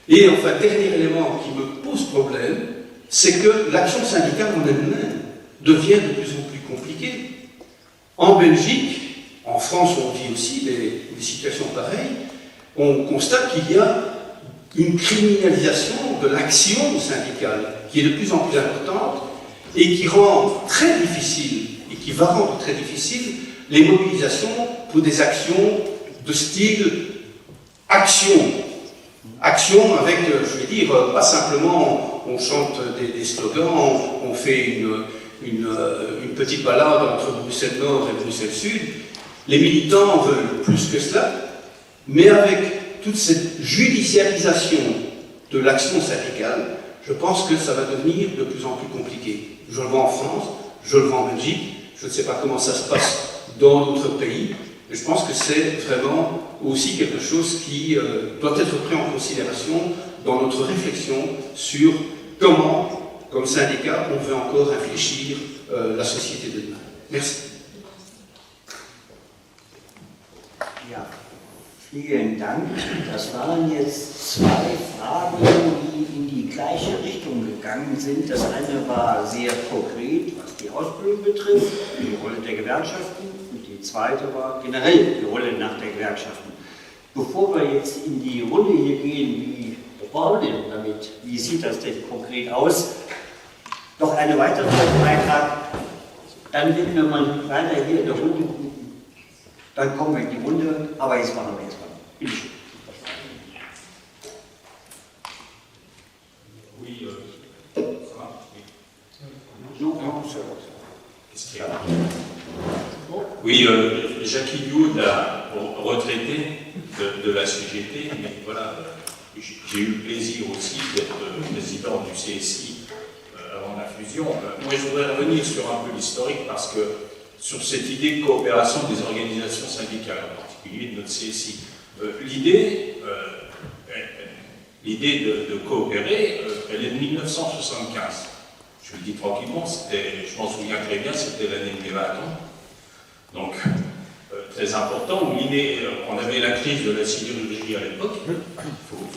Et enfin, dernier élément qui me pose problème, c'est que l'action syndicale en elle-même devient de plus en plus compliquée. En Belgique, en France on vit aussi des situations pareilles, on constate qu'il y a une criminalisation de l'action syndicale qui est de plus en plus importante et qui rend très difficile, et qui va rendre très difficile, les mobilisations pour des actions de style action. Action avec, je vais dire, pas simplement on chante des slogans, on fait une petite balade entre Bruxelles-Nord et Bruxelles-Sud. Les militants veulent plus que cela, mais avec toute cette judiciarisation de l'action syndicale, je pense que ça va devenir de plus en plus compliqué. Je le vois en France, je le vois en Belgique, je ne sais pas comment ça se passe dans d'autres pays, mais je pense que c'est vraiment aussi quelque chose qui doit être pris en considération dans notre réflexion sur comment, comme syndicat, on veut encore infléchir la société de demain. Merci. Ja, vielen Dank. Das waren jetzt 2 Fragen, die in die gleiche Richtung gegangen sind. Das eine war sehr konkret, was die Ausbildung betrifft, die Rolle der Gewerkschaften. Und die zweite war generell die Rolle nach der Gewerkschaften. Bevor wir jetzt in die Runde hier gehen, wie brauchen wir denn damit? Wie sieht das denn konkret aus? Noch eine weitere Beitrag. Dann werden wir mal weiter hier in der Runde gucken. Dann kommen wir in die Runde, aber jetzt machen wir erstmal. Bitte schön. Oui, Jackie Goud, retraité de la CGT, mais voilà, j'ai eu le plaisir aussi d'être président du CSI avant la fusion. Moi, je voudrais revenir sur un peu l'historique parce que sur cette idée de coopération des organisations syndicales, en particulier de notre CSI. L'idée de coopérer, elle est de 1975. Je le dis tranquillement, je m'en souviens très bien, c'était l'année de mes 20 ans. Donc, très important, où l'idée, on avait la crise de la sidérurgie à l'époque, il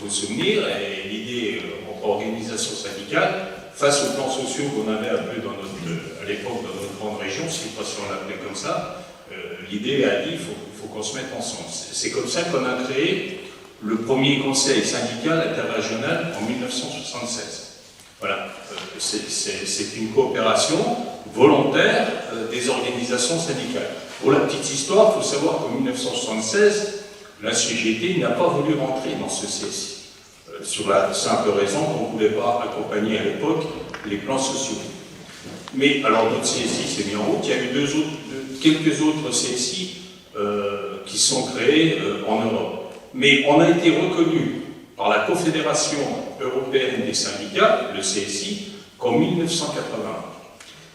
faut se souvenir, et l'idée entre organisations syndicales, face aux plans sociaux qu'on avait un peu à l'époque dans notre grande région, si on l'appelait comme ça, l'idée a dit il faut qu'on se mette ensemble. C'est comme ça qu'on a créé le premier conseil syndical interrégional en 1976. Voilà, c'est une coopération volontaire des organisations syndicales. Pour la petite histoire, il faut savoir qu'en 1976, la CGT n'a pas voulu rentrer dans ce CSI, sur la simple raison qu'on ne voulait pas accompagner à l'époque les plans sociaux. Mais alors notre CSI s'est mis en route, il y a eu quelques autres CSI qui sont créés en Europe. Mais on a été reconnu par la Confédération européenne des syndicats, le CSI, qu'en 1980.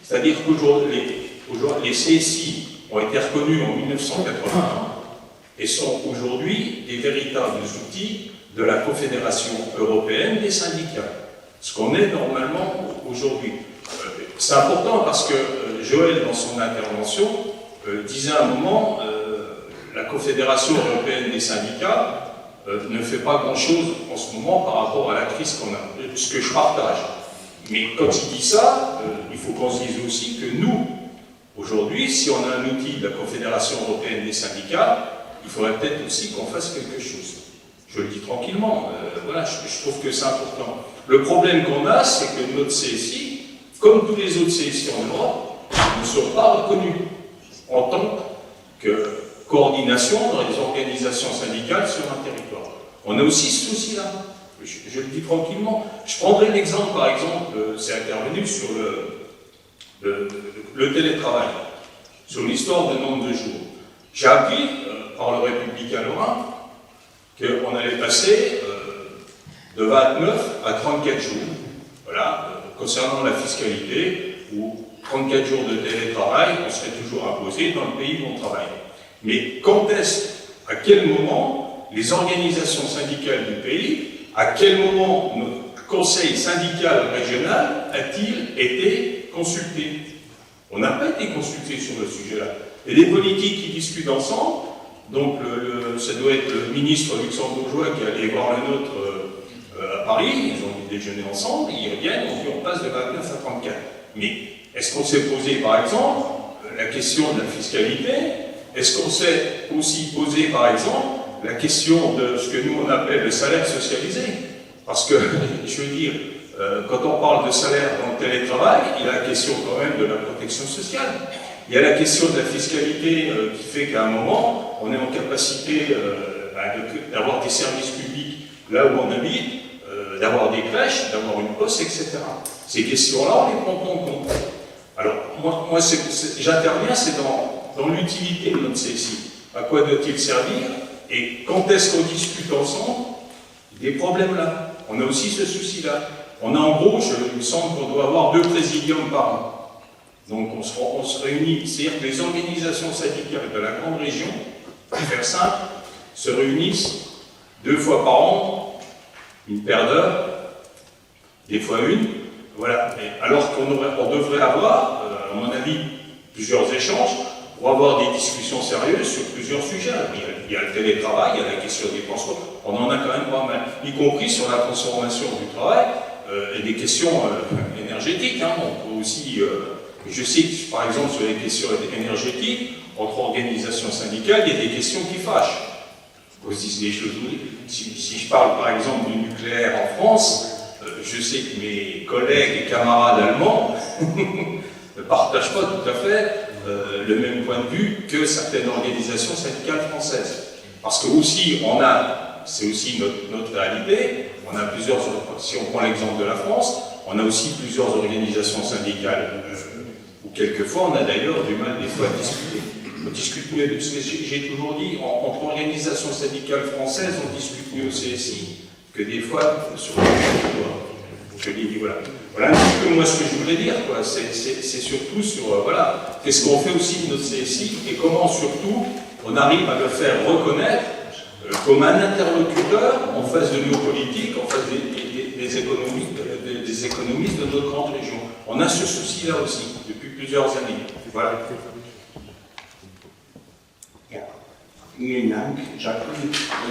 C'est-à-dire qu'aujourd'hui, les CSI ont été reconnus en 1980 et sont aujourd'hui des véritables outils de la Confédération européenne des syndicats. Ce qu'on est normalement aujourd'hui. C'est important parce que Joël, dans son intervention, disait à un moment la Confédération européenne des syndicats ne fait pas grand-chose en ce moment par rapport à la crise qu'on a, ce que je partage. Mais quand il dit ça, il faut qu'on se dise aussi que nous, aujourd'hui, si on a un outil de la Confédération européenne des syndicats, il faudrait peut-être aussi qu'on fasse quelque chose. Je le dis tranquillement, voilà, je trouve que c'est important. Le problème qu'on a, c'est que notre CSI, comme tous les autres CSI en Europe, ne sont pas reconnus en tant que coordination dans les organisations syndicales sur un territoire. On a aussi ce souci-là. Je le dis tranquillement. Je prendrai l'exemple, par exemple, c'est intervenu sur le télétravail, sur l'histoire de nombre de jours. J'ai appris, par le Républicain Lorrain, qu'on allait passer de 29 à 34 jours. Voilà, concernant la fiscalité, où 34 jours de télétravail, on serait toujours imposé dans le pays où on travaille. Mais quand à quel moment, les organisations syndicales du pays, à quel moment notre conseil syndical régional a-t-il été consulté? On n'a pas été consulté sur le sujet-là. Il y a des politiques qui discutent ensemble, donc ça doit être le ministre luxembourgeois qui allait voir le nôtre à Paris, ils ont déjeuné ensemble, ils reviennent, on passe de 29 à 34. Mais est-ce qu'on s'est posé, par exemple, la question de la fiscalité? Est-ce qu'on s'est aussi posé, par exemple, la question de ce que nous on appelle le salaire socialisé? Parce que, je veux dire, quand on parle de salaire dans le télétravail, il y a la question quand même de la protection sociale. Il y a la question de la fiscalité qui fait qu'à un moment, on est en capacité d'avoir des services publics là où on habite, d'avoir des crèches, d'avoir une poste, etc. Ces questions-là, on les prend en compte. Alors, moi j'interviens, c'est dans l'utilité de notre CSI. À quoi doit-il servir? Et quand est-ce qu'on discute ensemble des problèmes-là? On a aussi ce souci-là. On a en gros, il me semble qu'on doit avoir 2 présidiums par an. Donc on se réunit, c'est-à-dire que les organisations syndicales de la grande région, pour faire simple, se réunissent 2 fois par an, une paire d'heures, des fois une, voilà. Alors qu'on devrait avoir, à mon avis, plusieurs échanges pour avoir des discussions sérieuses sur plusieurs sujets. Il y a le télétravail, il y a la question des transports, on en a quand même pas mal, y compris sur la transformation du travail et des questions énergétiques. Hein. On peut aussi, je sais que par exemple sur les questions énergétiques, entre organisations syndicales, il y a des questions qui fâchent. On se dit des choses. Si je parle par exemple du nucléaire en France, je sais que mes collègues et camarades allemands ne partagent pas tout à fait le même point de vue que certaines organisations syndicales françaises. Parce que aussi, c'est aussi notre réalité, on a plusieurs, si on prend l'exemple de la France, on a aussi plusieurs organisations syndicales, ou quelquefois on a d'ailleurs du mal des fois à discuter. On discute mieux, parce que j'ai toujours dit, entre organisations syndicales françaises, on discute mieux au CSI que des fois sur le territoire. Je dis, voilà. Voilà un petit peu moi ce que je voulais dire, quoi. C'est surtout sur, voilà, qu'est-ce qu'on fait aussi de notre CSI et comment surtout on arrive à le faire reconnaître comme un interlocuteur en face de nos politiques, en face des économistes de notre grande région. On a ce souci-là aussi, depuis plusieurs années. Voilà. Ja, vielen Dank, Jacques.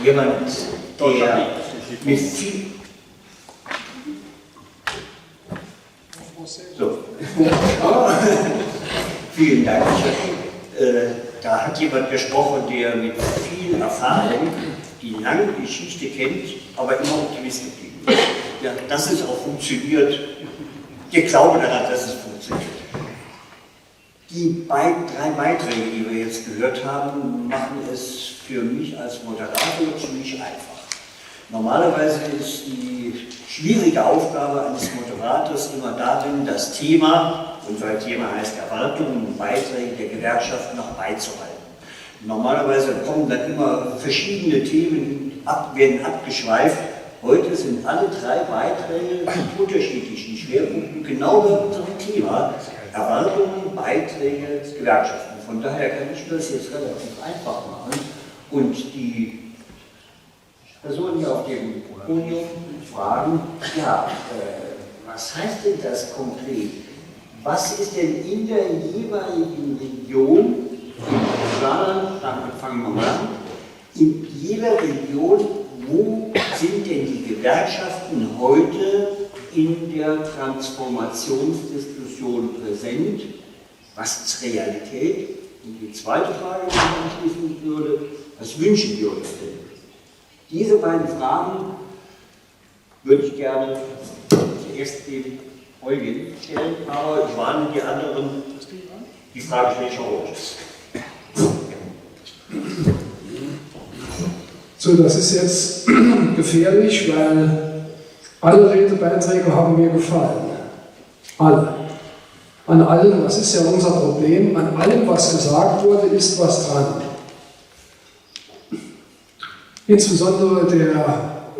Jemand, der mit viel... So. Vielen Dank. Da hat jemand gesprochen, der mit viel Erfahrung die lange Geschichte kennt, aber immer Optimist geblieben ist. Ja, dass es auch funktioniert. Wir glauben daran, dass es funktioniert. Die drei Beiträge, die wir jetzt gehört haben, machen es für mich als Moderator ziemlich einfach. Normalerweise ist die schwierige Aufgabe eines Moderators immer darin, das Thema, unser Thema heißt Erwartungen und Beiträge der Gewerkschaften noch beizuhalten. Normalerweise kommen dann immer verschiedene Themen, werden abgeschweift. Heute sind alle drei Beiträge mit unterschiedlichen Schwerpunkten genau bei unserem Thema Erwartungen, Beiträge, Gewerkschaften. Von daher kann ich das jetzt relativ einfach machen und die Personen hier auf dem Podium fragen, ja, was heißt denn das konkret? Was ist denn in der jeweiligen Region, im Saarland, fangen wir mal an, in jeder Region, wo sind denn die Gewerkschaften heute in der Transformationsdiskussion präsent? Was ist Realität? Und die zweite Frage, die ich anschließen würde, was wünschen wir uns denn? Diese beiden Fragen würde ich gerne zuerst dem Eugen stellen, aber ich warne die anderen, die Frage stelle ich auch. So, das ist jetzt gefährlich, weil alle Redebeiträge haben mir gefallen. Alle. An allem, das ist ja unser Problem, an allem, was gesagt wurde, ist was dran. Insbesondere der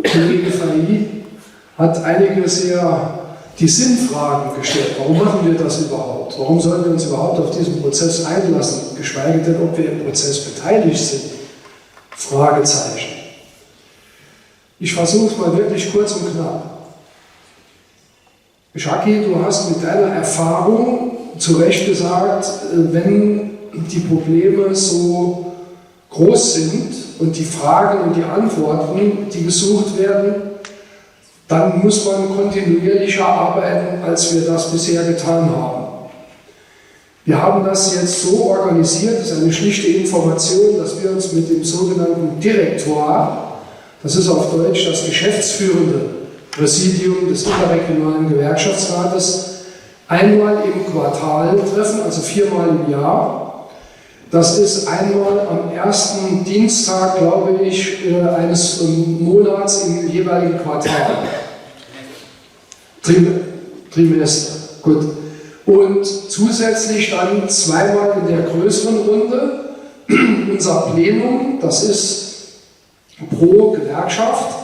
Kollege Fahy hat einige die Sinnfragen gestellt. Warum machen wir das überhaupt? Warum sollen wir uns überhaupt auf diesen Prozess einlassen? Geschweige denn, ob wir im Prozess beteiligt sind? Fragezeichen. Ich versuche es mal wirklich kurz und knapp. Jackie, du hast mit deiner Erfahrung zu Recht gesagt, wenn die Probleme so groß sind und die Fragen und die Antworten, die gesucht werden, dann muss man kontinuierlicher arbeiten, als wir das bisher getan haben. Wir haben das jetzt so organisiert, das ist eine schlichte Information, dass wir uns mit dem sogenannten Direktoire, das ist auf Deutsch das geschäftsführende Präsidium des interregionalen Gewerkschaftsrates, einmal im Quartal treffen, also 4-mal im Jahr. Das ist einmal am ersten Dienstag, glaube ich, eines Monats im jeweiligen Quartal. Trimester, gut. Und zusätzlich dann 2-mal in der größeren Runde unser Plenum, das ist pro Gewerkschaft,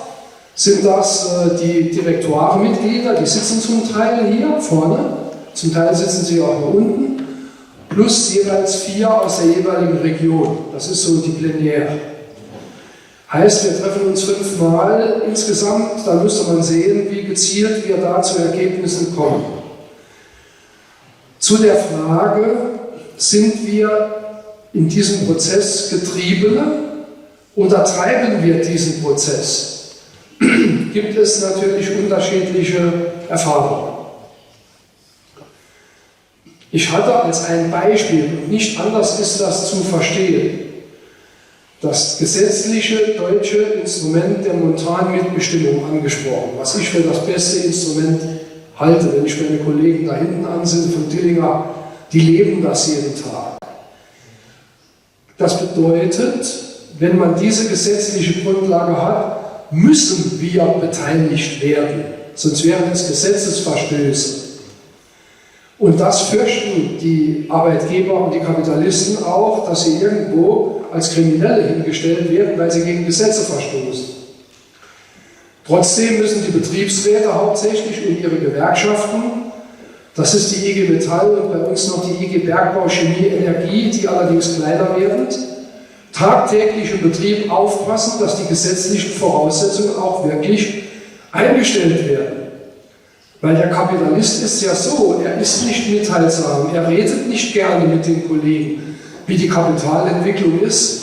sind das die Direktoire-Mitglieder, die sitzen zum Teil hier vorne, zum Teil sitzen sie auch hier unten, plus jeweils 4 aus der jeweiligen Region. Das ist so die Plenäre. Heißt, wir treffen uns 5-mal insgesamt, da müsste man sehen, wie gezielt wir da zu Ergebnissen kommen. Zu der Frage, sind wir in diesem Prozess Getriebene oder treiben wir diesen Prozess? Gibt es natürlich unterschiedliche Erfahrungen. Ich hatte als ein Beispiel, und nicht anders ist das zu verstehen, das gesetzliche deutsche Instrument der Montanmitbestimmung angesprochen, was ich für das beste Instrument halte. Wenn ich meine Kollegen da hinten ansehe von Dillinger, die leben das jeden Tag. Das bedeutet, wenn man diese gesetzliche Grundlage hat, müssen wir beteiligt werden, sonst wären es Gesetzesverstöße. Und das fürchten die Arbeitgeber und die Kapitalisten auch, dass sie irgendwo als Kriminelle hingestellt werden, weil sie gegen Gesetze verstoßen. Trotzdem müssen die Betriebsräte hauptsächlich und ihre Gewerkschaften, das ist die IG Metall und bei uns noch die IG Bergbau, Chemie, Energie, die allerdings kleiner werden, tagtäglich im Betrieb aufpassen, dass die gesetzlichen Voraussetzungen auch wirklich eingestellt werden. Weil der Kapitalist ist ja so, er ist nicht mitteilsam, er redet nicht gerne mit den Kollegen, wie die Kapitalentwicklung ist.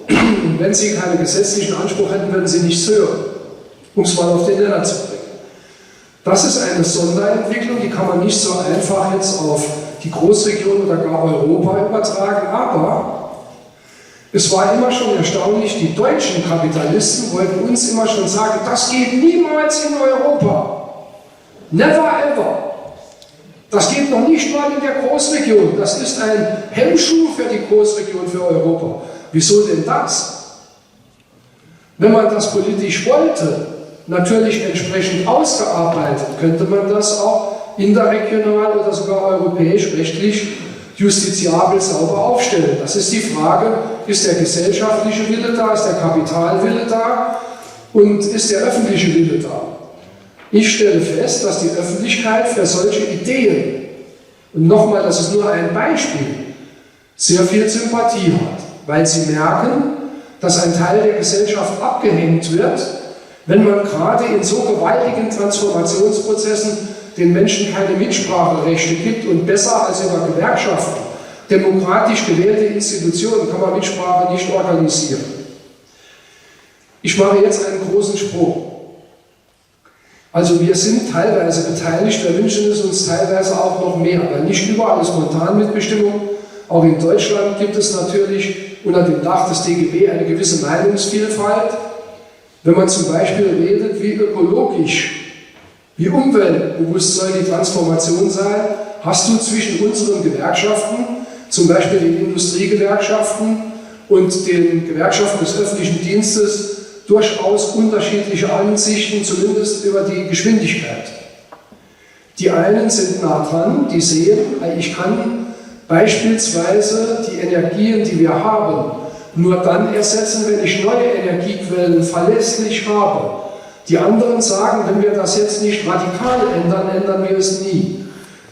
Und wenn sie keinen gesetzlichen Anspruch hätten, würden sie nichts hören, um es mal auf den Nenner zu bringen. Das ist eine Sonderentwicklung, die kann man nicht so einfach jetzt auf die Großregion oder gar Europa übertragen, aber es war immer schon erstaunlich, die deutschen Kapitalisten wollten uns immer schon sagen, das geht niemals in Europa. Never ever. Das geht noch nicht mal in der Großregion. Das ist ein Hemmschuh für die Großregion, für Europa. Wieso denn das? Wenn man das politisch wollte, natürlich entsprechend ausgearbeitet, könnte man das auch interregional oder sogar europäisch rechtlich justiziabel sauber aufstellen. Das ist die Frage, ist der gesellschaftliche Wille da, ist der Kapitalwille da und ist der öffentliche Wille da? Ich stelle fest, dass die Öffentlichkeit für solche Ideen, und nochmal, das ist nur ein Beispiel, sehr viel Sympathie hat, weil sie merken, dass ein Teil der Gesellschaft abgehängt wird, wenn man gerade in so gewaltigen Transformationsprozessen den Menschen keine Mitspracherechte gibt und besser als über Gewerkschaften, demokratisch gewählte Institutionen kann man Mitsprache nicht organisieren. Ich mache jetzt einen großen Sprung. Also wir sind teilweise beteiligt, wir wünschen es uns teilweise auch noch mehr, weil nicht überall ist Montanmitbestimmung. Auch in Deutschland gibt es natürlich unter dem Dach des DGB eine gewisse Meinungsvielfalt. Wenn man zum Beispiel redet, wie ökologisch, wie umweltbewusst soll die Transformation sein, hast du zwischen unseren Gewerkschaften, zum Beispiel den Industriegewerkschaften und den Gewerkschaften des öffentlichen Dienstes, durchaus unterschiedliche Ansichten, zumindest über die Geschwindigkeit. Die einen sind nah dran, die sehen, ich kann beispielsweise die Energien, die wir haben, nur dann ersetzen, wenn ich neue Energiequellen verlässlich habe. Die anderen sagen, wenn wir das jetzt nicht radikal ändern, ändern wir es nie.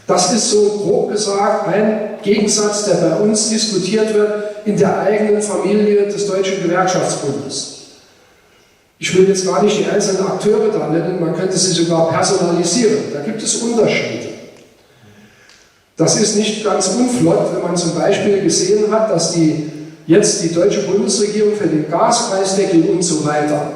Das ist so grob gesagt ein Gegensatz, der bei uns diskutiert wird in der eigenen Familie des Deutschen Gewerkschaftsbundes. Ich will jetzt gar nicht die einzelnen Akteure da nennen, man könnte sie sogar personalisieren. Da gibt es Unterschiede. Das ist nicht ganz unflott, wenn man zum Beispiel gesehen hat, dass jetzt die deutsche Bundesregierung für den Gaspreisdeckel und so weiter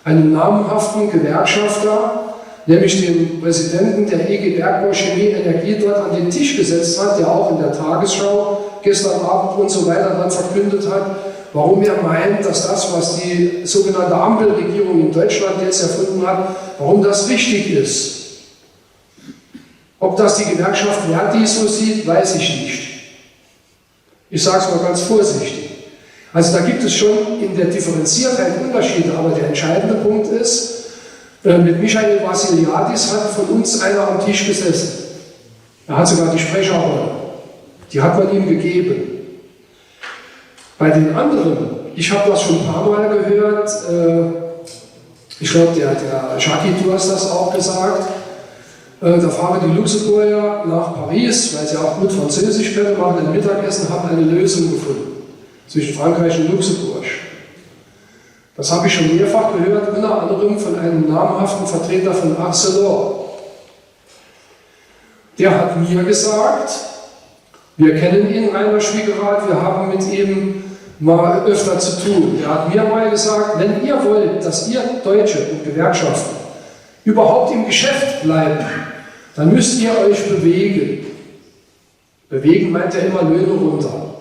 einen namhaften Gewerkschafter, nämlich den Präsidenten der IG Bergbau, Chemie, Energie dort an den Tisch gesetzt hat, der auch in der Tagesschau gestern Abend und so weiter dann verkündet hat, warum er meint, dass das, was die sogenannte Ampelregierung in Deutschland jetzt erfunden hat, warum das richtig ist. Ob das die Gewerkschaft Verdi so sieht, weiß ich nicht. Ich sage es mal ganz vorsichtig. Also da gibt es schon in der Differenziertheit Unterschiede, aber der entscheidende Punkt ist, mit Michael Vassiliadis hat von uns einer am Tisch gesessen. Er hat sogar die Sprecherrolle. Die hat man ihm gegeben. Bei den anderen, ich habe das schon ein paar Mal gehört, ich glaube, der Jackie, du hast das auch gesagt, da fahren die Luxemburger nach Paris, weil sie auch gut Französisch können, machen ein Mittagessen, haben eine Lösung gefunden zwischen Frankreich und Luxemburg. Das habe ich schon mehrfach gehört, unter anderem von einem namhaften Vertreter von Arcelor. Der hat mir gesagt, wir kennen ihn, Rainer Schwiegerath, wir haben mit ihm mal öfter zu tun. Der hat mir mal gesagt, wenn ihr wollt, dass ihr Deutsche und Gewerkschaften überhaupt im Geschäft bleiben, dann müsst ihr euch bewegen. Bewegen meint er immer Löhne runter.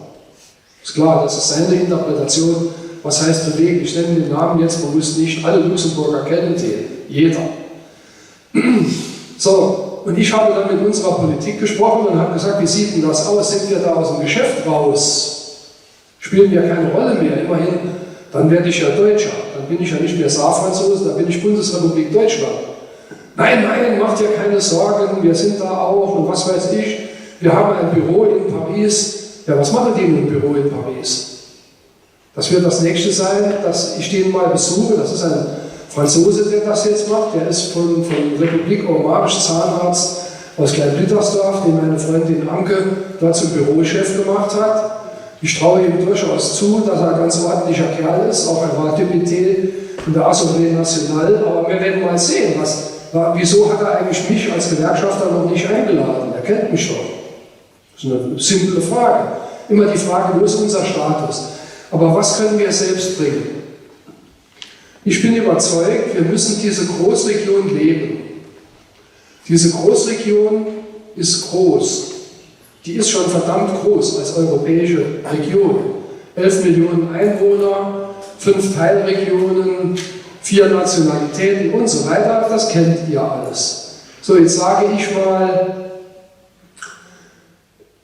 Ist klar, das ist seine Interpretation. Was heißt bewegen? Ich nenne den Namen jetzt bewusst nicht. Alle Luxemburger kennen den. Jeder. So, und ich habe dann mit unserer Politik gesprochen und habe gesagt, wie sieht denn das aus? Sind wir da aus dem Geschäft raus? Spielen wir keine Rolle mehr? Immerhin, dann werde ich ja Deutscher. Dann bin ich ja nicht mehr Saarfranzose, dann bin ich Bundesrepublik Deutschland. Nein, nein, macht dir keine Sorgen, wir sind da auch und was weiß ich. Wir haben ein Büro in Paris. Ja, was machen die im Büro in Paris? Das wird das nächste sein, dass ich den mal besuche. Das ist ein Franzose, der das jetzt macht. Der ist von Republik Orange, Zahnarzt aus Klein-Blittersdorf, den meine Freundin Anke da zum Bürochef gemacht hat. Ich traue ihm durchaus zu, dass er ein ganz ordentlicher Kerl ist. Auch er war Deputé in der Assemblée Nationale. Aber wir werden mal sehen, wieso hat er eigentlich mich als Gewerkschafter noch nicht eingeladen? Er kennt mich doch. Das ist eine simple Frage. Immer die Frage, wo ist unser Status? Aber was können wir selbst bringen? Ich bin überzeugt, wir müssen diese Großregion leben. Diese Großregion ist groß. Die ist schon verdammt groß als europäische Region. 11 Millionen Einwohner, 5 Teilregionen, 4 Nationalitäten und so weiter. Das kennt ihr alles. So, jetzt sage ich mal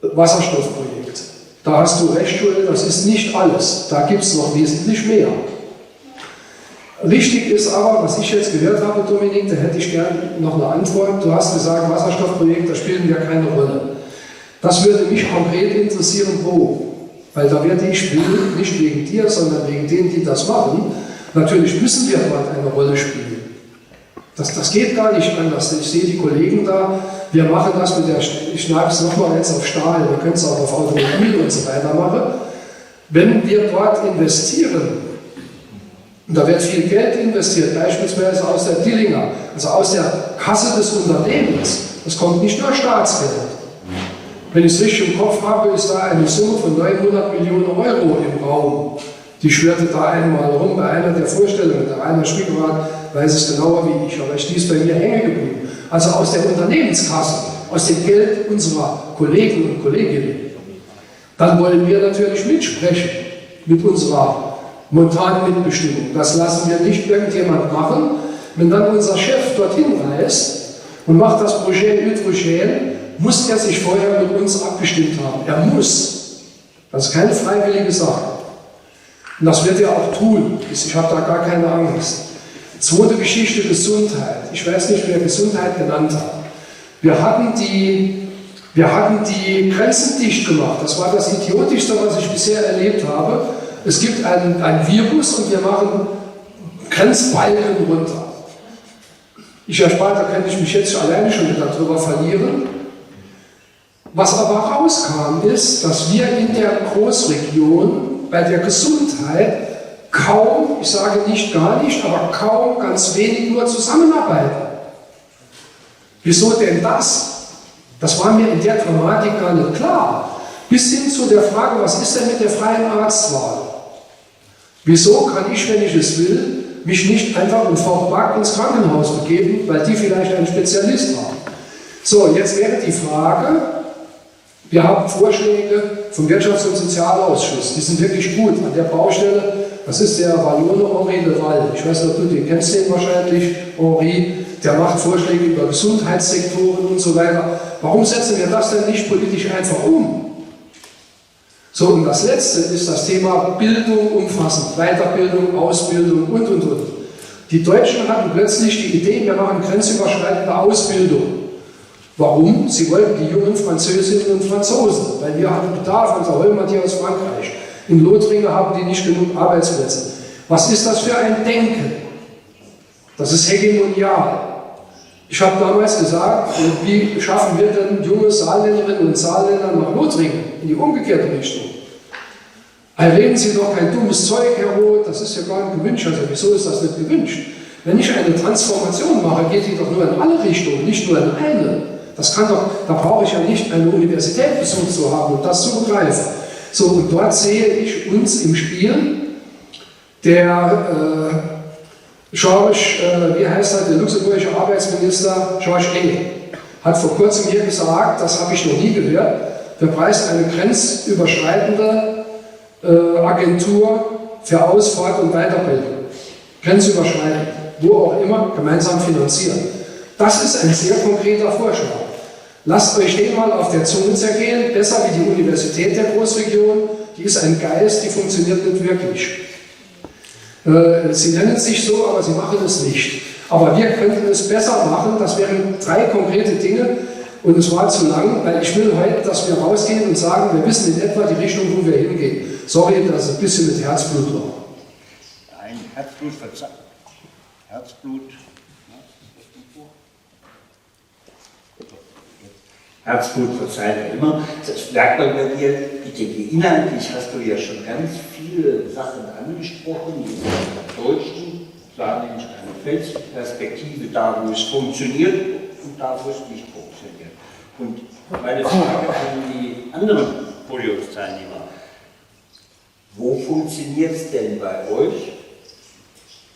Wasserstoffprojekt. Da hast du recht, Joel, das ist nicht alles. Da gibt es noch wesentlich mehr. Richtig ist aber, was ich jetzt gehört habe, Dominik, da hätte ich gerne noch eine Antwort. Du hast gesagt, Wasserstoffprojekt, da spielen ja keine Rolle. Das würde mich konkret interessieren, wo. Weil da werde ich spielen, nicht wegen dir, sondern wegen denen, die das machen. Natürlich müssen wir dort eine Rolle spielen. Das geht gar nicht anders. Ich sehe die Kollegen da, wir machen das mit der, ich schlage es nochmal jetzt auf Stahl, wir können es auch auf Automobil und so weiter machen. Wenn wir dort investieren, und da wird viel Geld investiert, beispielsweise aus der Dillinger, also aus der Kasse des Unternehmens, das kommt nicht nur Staatsgeld. Wenn ich es richtig im Kopf habe, ist da eine Summe von 900 Millionen Euro im Raum. Die schwirrte da einmal rum bei einer der Vorstellungen. Der Rainer Schwiegerrat weiß es genauer wie ich, aber die ist bei mir hängen geblieben. Also aus der Unternehmenskasse, aus dem Geld unserer Kollegen und Kolleginnen. Dann wollen wir natürlich mitsprechen mit unserer momentanen Mitbestimmung. Das lassen wir nicht irgendjemand machen. Wenn dann unser Chef dorthin reist und macht das Projekt Hydrogen, muss er sich vorher mit uns abgestimmt haben. Er muss. Das ist keine freiwillige Sache. Und das wird er auch tun. Ich habe da gar keine Angst. Zweite Geschichte, Gesundheit. Ich weiß nicht, wer Gesundheit genannt hat. Wir hatten die Grenzen dicht gemacht. Das war das Idiotischste, was ich bisher erlebt habe. Es gibt ein Virus und wir machen Grenzbalken runter. Ich erspare, da könnte ich mich jetzt alleine schon wieder drüber verlieren. Was aber rauskam, ist, dass wir in der Großregion bei der Gesundheit kaum, ich sage nicht gar nicht, aber kaum, ganz wenig nur zusammenarbeiten. Wieso denn das? Das war mir in der Dramatik gar nicht klar. Bis hin zu der Frage, was ist denn mit der freien Arztwahl? Wieso kann ich, wenn ich es will, mich nicht einfach in Vorpark ins Krankenhaus begeben, weil die vielleicht einen Spezialist haben? So, jetzt wäre die Frage, wir haben Vorschläge vom Wirtschafts- und Sozialausschuss, die sind wirklich gut an der Baustelle. Das ist der Wallone Henri de Waal. Ich weiß nicht, ob du den kennst, den wahrscheinlich, Henri. Der macht Vorschläge über Gesundheitssektoren und so weiter. Warum setzen wir das denn nicht politisch einfach um? So, und das Letzte ist das Thema Bildung umfassend, Weiterbildung, Ausbildung und. Die Deutschen hatten plötzlich die Idee, wir machen grenzüberschreitende Ausbildung. Warum? Sie wollten die jungen Französinnen und Franzosen, weil wir hatten Bedarf, unser Holm hat hier aus Frankreich. In Lothringen haben die nicht genug Arbeitsplätze. Was ist das für ein Denken? Das ist hegemonial. Ich habe damals gesagt, wie schaffen wir denn junge Saarländerinnen und Saarländer nach Lothringen in die umgekehrte Richtung? Reden Sie doch kein dummes Zeug, Herr Roth, das ist ja gar nicht gewünscht. Also wieso ist das nicht gewünscht? Wenn ich eine Transformation mache, geht die doch nur in alle Richtungen, nicht nur in eine. Das kann doch, da brauche ich ja nicht eine Universität besucht zu haben und das zu begreifen. So, und dort sehe ich uns im Spiel. Der Georges, wie heißt er, der luxemburgische Arbeitsminister, Georges Engel, hat vor kurzem hier gesagt, das habe ich noch nie gehört, wir preisen eine grenzüberschreitende Agentur für Ausfahrt und Weiterbildung. Grenzüberschreitend, wo auch immer, gemeinsam finanzieren. Das ist ein sehr konkreter Vorschlag. Lasst euch den mal auf der Zunge zergehen, besser wie die Universität der Großregion, die ist ein Geist, die funktioniert nicht wirklich. Sie nennen sich so, aber sie machen es nicht. Aber wir könnten es besser machen. Das wären 3 konkrete Dinge. Und es war zu lang, weil ich will heute, dass wir rausgehen und sagen, wir wissen in etwa die Richtung, wo wir hingehen. Sorry, dass es ein bisschen mit Herzblut war. Nein, Herzblut verzeiht. Herzblut verzeiht immer. Das merkt man bei dir. Ich denke, inhaltlich hast du ja schon ganz viele Sachen angesprochen, die in der deutschen, klar, nämlich eine Feldperspektive, da wo es funktioniert und da wo es nicht funktioniert. Und meine Frage an die anderen Podiumsteilnehmer: Wo funktioniert es denn bei euch?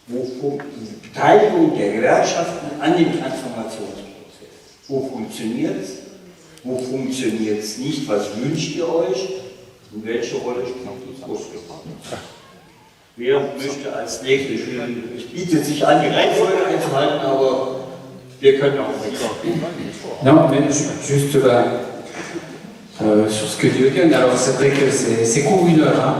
Die Beteiligung der Gewerkschaften an dem Transformationsprozess. Wo funktioniert es? Wo funktioniert es nicht? Was wünscht ihr euch? Und welche Rolle spielt die Großgefahr? Wer möchte als nächstes? Es bietet sich an, die Reihenfolge einzuhalten, aber wir können auch nicht. Non, mais juste sur ce que dit Eugen, alors c'est vrai que c'est court 1 heure. Hein.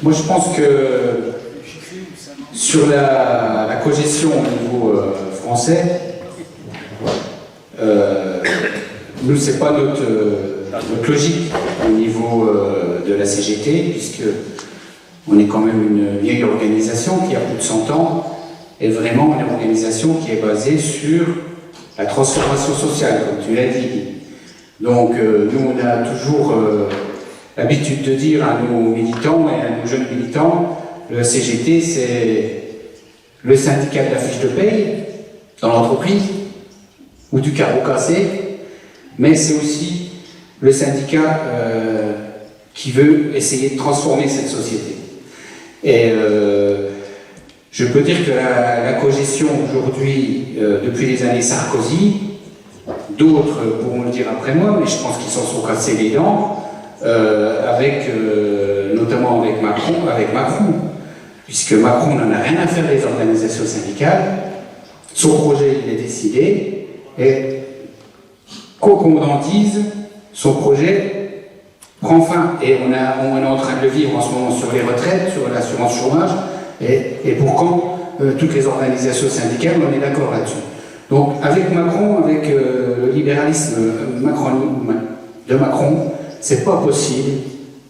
Moi je pense que sur la cogestion au niveau français, nous c'est pas notre logique au niveau de la CGT, puisque on est quand même une vieille organisation qui a plus de 100 ans, et vraiment une organisation qui est basée sur la transformation sociale, comme tu l'as dit. Donc nous on a toujours l'habitude de dire à nos militants et à nos jeunes militants, le CGT c'est le syndicat de la fiche de paye dans l'entreprise, ou du carreau cassé, mais c'est aussi le syndicat qui veut essayer de transformer cette société. Et je peux dire que la cogestion aujourd'hui, depuis les années Sarkozy, d'autres pourront le dire après moi, mais je pense qu'ils s'en sont cassés les dents, notamment avec Macron, puisque Macron n'en a rien à faire des organisations syndicales, son projet il est décidé, et quoi qu'on en dise, son projet prend fin, et on est en train de le vivre en ce moment sur les retraites, sur l'assurance chômage, et pour quand toutes les organisations syndicales, on est d'accord là-dessus. Donc avec Macron, avec le libéralisme de Macron, c'est pas possible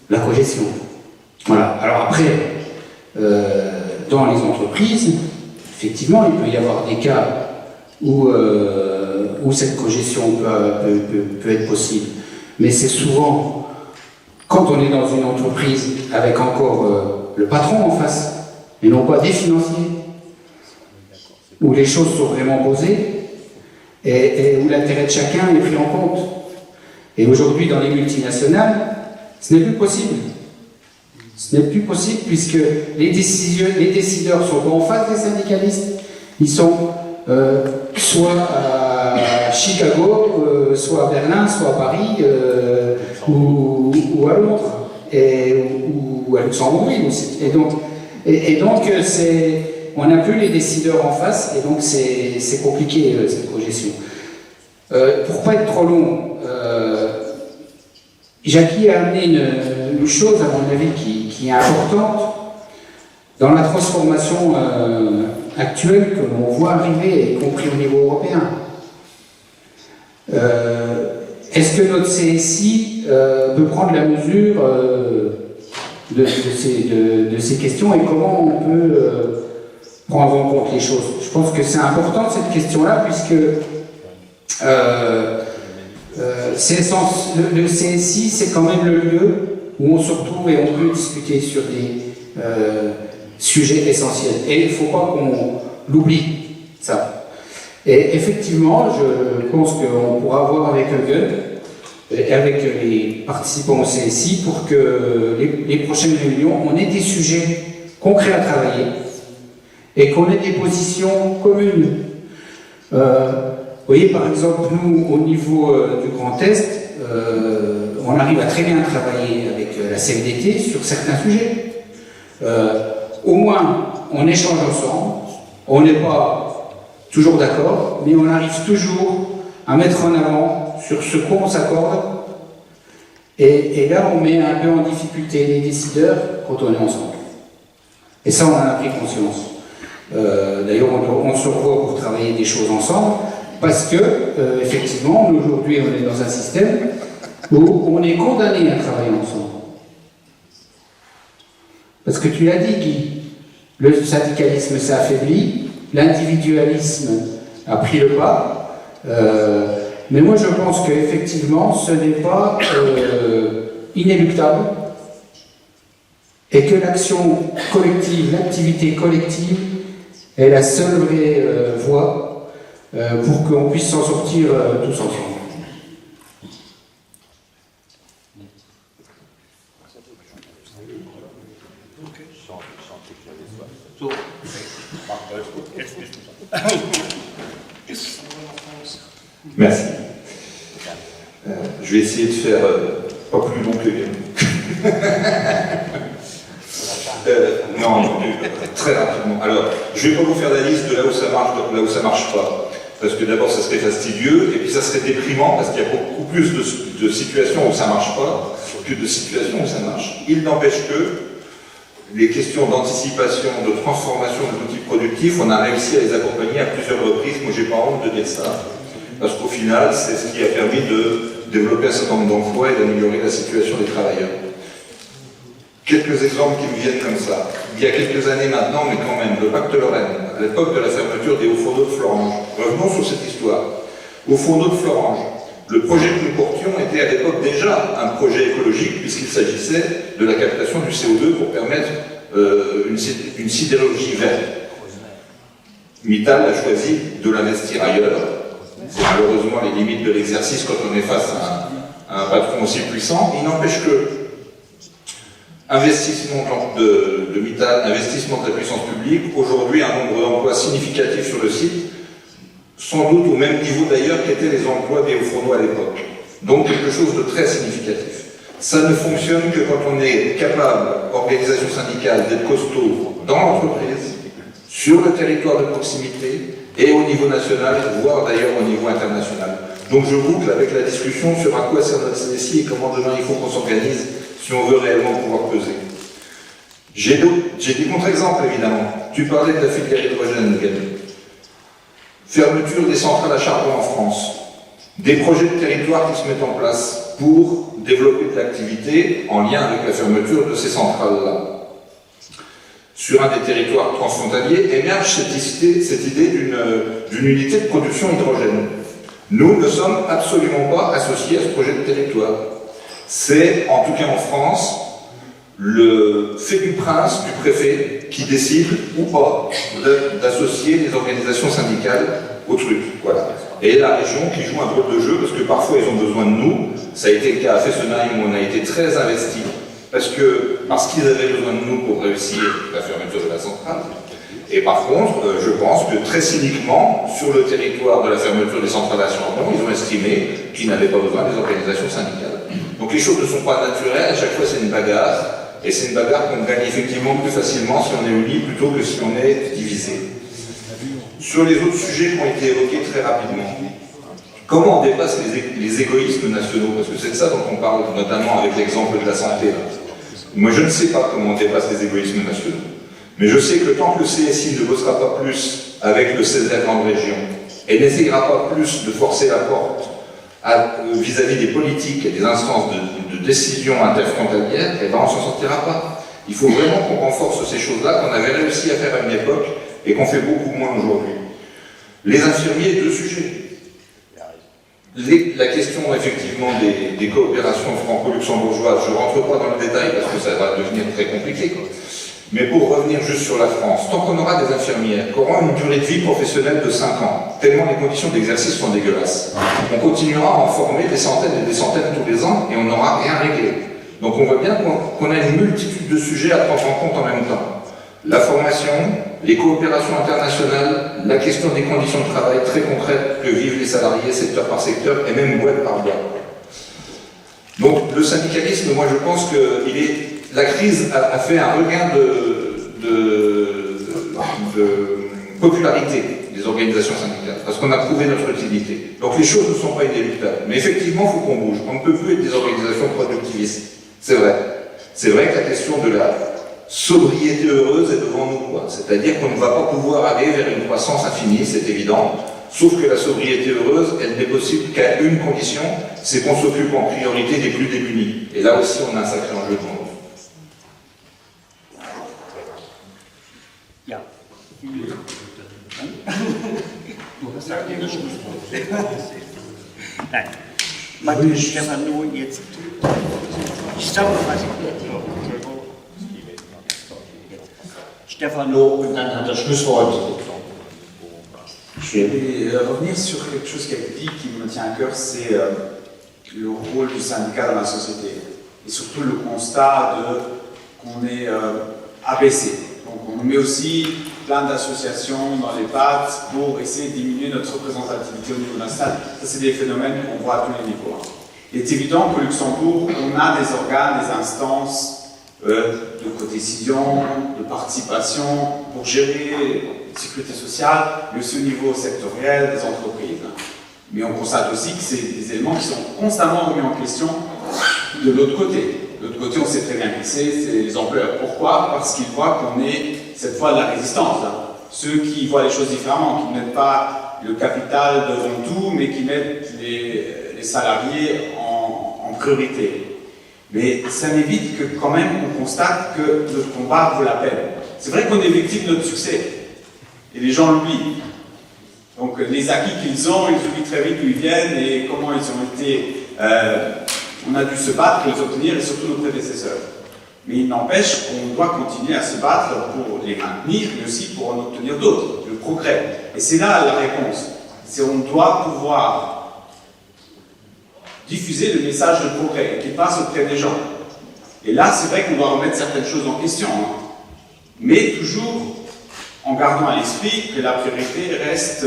la cogestion. Voilà. Alors après, dans les entreprises, effectivement, il peut y avoir des cas où cette cogestion peut être possible. Mais c'est souvent, quand on est dans une entreprise avec encore le patron en face, et non pas des financiers, où les choses sont vraiment posées, et où l'intérêt de chacun est pris en compte. Et aujourd'hui, dans les multinationales, ce n'est plus possible. Ce n'est plus possible puisque les décideurs sont pas en face des syndicalistes. Ils sont soit à Chicago, soit à Berlin, soit à Paris, ou à Londres, ou à Luxembourg aussi. Et donc on n'a plus les décideurs en face, et donc c'est compliqué cette cogestion. Pour pas être trop long, Jackie a amené une chose, à mon avis, qui est importante dans la transformation actuelle que l'on voit arriver, y compris au niveau européen. Est-ce que notre CSI peut prendre la mesure de ces questions, et comment on peut prendre en compte les choses? Je pense que c'est important cette question-là, puisque le CSI, c'est quand même le lieu où on se retrouve et on peut discuter sur des sujets essentiels. Et il ne faut pas qu'on l'oublie, ça. Et effectivement, je pense qu'on pourra voir avec Eugen et avec les participants au CSI pour que les prochaines réunions, on ait des sujets concrets à travailler et qu'on ait des positions communes. Vous voyez, par exemple, nous, au niveau du Grand Est, on arrive à très bien travailler avec la CFDT sur certains sujets. Au moins, on échange ensemble, on n'est pas toujours d'accord, mais on arrive toujours à mettre en avant sur ce qu'on s'accorde. Et là, on met un peu en difficulté les décideurs quand on est ensemble. Et ça, on en a pris conscience. D'ailleurs, on se revoit pour travailler des choses ensemble, parce que, effectivement, aujourd'hui, on est dans un système où on est condamné à travailler ensemble. Parce que tu l'as dit, Guy, le syndicalisme s'est affaibli, l'individualisme a pris le pas, mais moi je pense qu'effectivement ce n'est pas inéluctable et que l'action collective, l'activité collective est la seule vraie voie pour qu'on puisse s'en sortir tous ensemble. Merci. Je vais essayer de faire pas plus long que non, très rapidement. Alors, je ne vais pas vous faire la liste de là où ça marche, de là où ça marche pas. Parce que d'abord, ça serait fastidieux, et puis ça serait déprimant, parce qu'il y a beaucoup plus de situations où ça marche pas que de situations où ça marche. Il n'empêche que les questions d'anticipation, de transformation de l'outil productif, on a réussi à les accompagner à plusieurs reprises. Moi, j'ai pas honte de dire ça, parce qu'au final, c'est ce qui a permis de développer un certain nombre d'emplois et d'améliorer la situation des travailleurs. Quelques exemples qui me viennent comme ça. Il y a quelques années maintenant, mais quand même, le pacte Lorraine, à l'époque de la fermeture des hauts-fourneaux de Florange. Revenons sur cette histoire. Hauts-fourneaux de Florange. Le projet que nous portions était à l'époque déjà un projet écologique, puisqu'il s'agissait de la captation du CO2 pour permettre une sidérurgie verte. Mittal a choisi de l'investir ailleurs. C'est malheureusement les limites de l'exercice quand on est face à un patron aussi puissant. Il n'empêche que investissement de Mittal, investissement de la puissance publique, aujourd'hui un nombre d'emplois significatifs sur le site, sans doute au même niveau d'ailleurs qu'étaient les emplois des hauts-fourneaux à l'époque. Donc quelque chose de très significatif. Ça ne fonctionne que quand on est capable, organisation syndicale, d'être costaud dans l'entreprise, sur le territoire de proximité et au niveau national, voire d'ailleurs au niveau international. Donc je boucle avec la discussion sur à quoi sert notre CSI et comment demain il faut qu'on s'organise si on veut réellement pouvoir peser. J'ai des contre-exemples évidemment. Tu parlais de la filière hydrogène, Gabi. Fermeture des centrales à charbon en France. Des projets de territoire qui se mettent en place pour développer de l'activité en lien avec la fermeture de ces centrales-là. Sur un des territoires transfrontaliers émerge cette idée d'une unité de production hydrogène. Nous ne sommes absolument pas associés à ce projet de territoire. C'est, en tout cas en France, le fait du prince, du préfet, qui décide ou pas d'associer les organisations syndicales au truc. Voilà. Et la région qui joue un rôle de jeu, parce que parfois ils ont besoin de nous. Ça a été le cas à Fessenheim où on a été très investis, parce qu'ils avaient besoin de nous pour réussir la fermeture de la centrale. Et par contre, je pense que très cyniquement, sur le territoire de la fermeture des centrales à charbon, ils ont estimé qu'ils n'avaient pas besoin des organisations syndicales. Donc les choses ne sont pas naturelles, à chaque fois c'est une bagarre, et c'est une bagarre qu'on gagne effectivement plus facilement si on est unis plutôt que si on est divisé. Sur les autres sujets qui ont été évoqués très rapidement, comment on dépasse les égoïsmes nationaux? Parce que c'est de ça dont on parle, notamment avec l'exemple de la santé. Là. Moi je ne sais pas comment on dépasse les égoïsmes nationaux. Mais je sais que tant que le CSI ne bossera pas plus avec le CESER en région et n'essayera pas plus de forcer la porte vis-à-vis des politiques et des instances de décision interfrontalière, eh ben on ne s'en sortira pas. Il faut vraiment qu'on renforce ces choses-là qu'on avait réussi à faire à une époque et qu'on fait beaucoup moins aujourd'hui. Les infirmiers, deux sujets. La question effectivement des coopérations franco-luxembourgeoises, je ne rentre pas dans le détail parce que ça va devenir très compliqué. Mais pour revenir juste sur la France, tant qu'on aura des infirmières qui auront une durée de vie professionnelle de 5 ans, tellement les conditions d'exercice sont dégueulasses, on continuera à en former des centaines et des centaines tous les ans et on n'aura rien réglé. Donc on voit bien qu'on a une multitude de sujets à prendre en compte en même temps. La formation, les coopérations internationales, la question des conditions de travail très concrètes que vivent les salariés secteur par secteur et même boîte par boîte. Donc le syndicalisme, moi je pense que la crise a fait un regain de popularité des organisations syndicales, parce qu'on a prouvé notre utilité. Donc les choses ne sont pas inéluctables. Mais effectivement, il faut qu'on bouge. On ne peut plus être des organisations productivistes. C'est vrai. C'est vrai que la question de la sobriété heureuse est devant nous, quoi. C'est-à-dire qu'on ne va pas pouvoir aller vers une croissance infinie, c'est évident. Sauf que la sobriété heureuse, elle n'est possible qu'à une condition, c'est qu'on s'occupe en priorité des plus démunis. Et là aussi, on a un sacré enjeu devant nous. Ja. Nein. Martin Stefano, jetzt. Ich sage mal was. Stefano, und dann hat er Schlusswort. Je vais revenir sur quelque chose qui a été dit qui me tient à cœur, c'est le rôle du syndicat dans la société. Et surtout le constat qu'on est abaissé. Donc on met aussi plein d'associations dans les pattes pour essayer de diminuer notre représentativité au niveau national. Ça, c'est des phénomènes qu'on voit à tous les niveaux. Il est évident qu'au Luxembourg, on a des organes, des instances de codécision, de participation pour gérer la sécurité sociale, mais aussi au niveau sectoriel des entreprises. Mais on constate aussi que c'est des éléments qui sont constamment remis en question de l'autre côté. De l'autre côté, on sait très bien qui c'est les employeurs. Pourquoi? Parce qu'ils voient qu'on est cette fois de la résistance. Ceux qui voient les choses différemment, qui ne mettent pas le capital devant tout, mais qui mettent les salariés en priorité. Mais ça m'évite que quand même on constate que notre combat vaut la peine. C'est vrai qu'on est victime de notre succès, et les gens l'oublient. Donc les acquis qu'ils ont, ils oublient très vite d'où ils viennent et comment ils ont été... on a dû se battre pour les obtenir, et surtout nos prédécesseurs. Mais il n'empêche qu'on doit continuer à se battre pour les maintenir, mais aussi pour en obtenir d'autres, le progrès. Et c'est là la réponse. C'est on doit pouvoir diffuser le message de progrès qui passe auprès des gens. Et là, c'est vrai qu'on doit remettre certaines choses en question, mais toujours en gardant à l'esprit que la priorité reste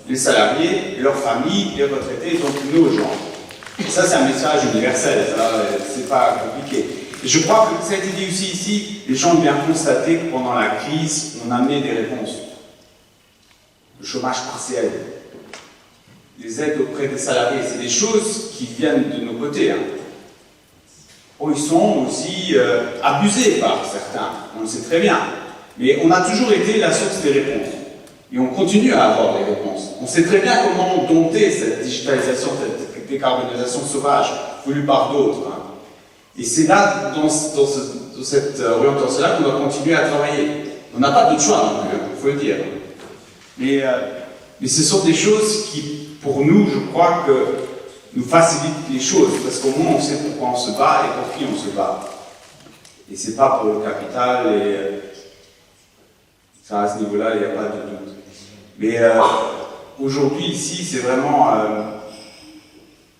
les salariés, leurs familles, les retraités, donc nos gens. Et ça, c'est un message universel, c'est pas compliqué. Et je crois que ça a été dit aussi ici, les gens ont bien constaté que pendant la crise, on a amené des réponses. Le chômage partiel, les aides auprès des salariés, c'est des choses qui viennent de nos côtés. Oh, ils sont aussi abusés par certains, on le sait très bien. Mais on a toujours été la source des réponses. Et on continue à avoir des réponses. On sait très bien comment dompter cette digitalisation, cette décarbonisation sauvage voulue par d'autres. Et c'est là, dans cette orientation-là, qu'on doit continuer à travailler. On n'a pas d'autre choix non plus, il faut le dire. Mais ce sont des choses qui, pour nous, je crois que nous facilitent les choses, parce qu'au moins on sait pourquoi on se bat et pour qui on se bat. Et c'est pas pour le capital, et ça, à ce niveau-là, il n'y a pas de doute. Mais aujourd'hui, ici, c'est vraiment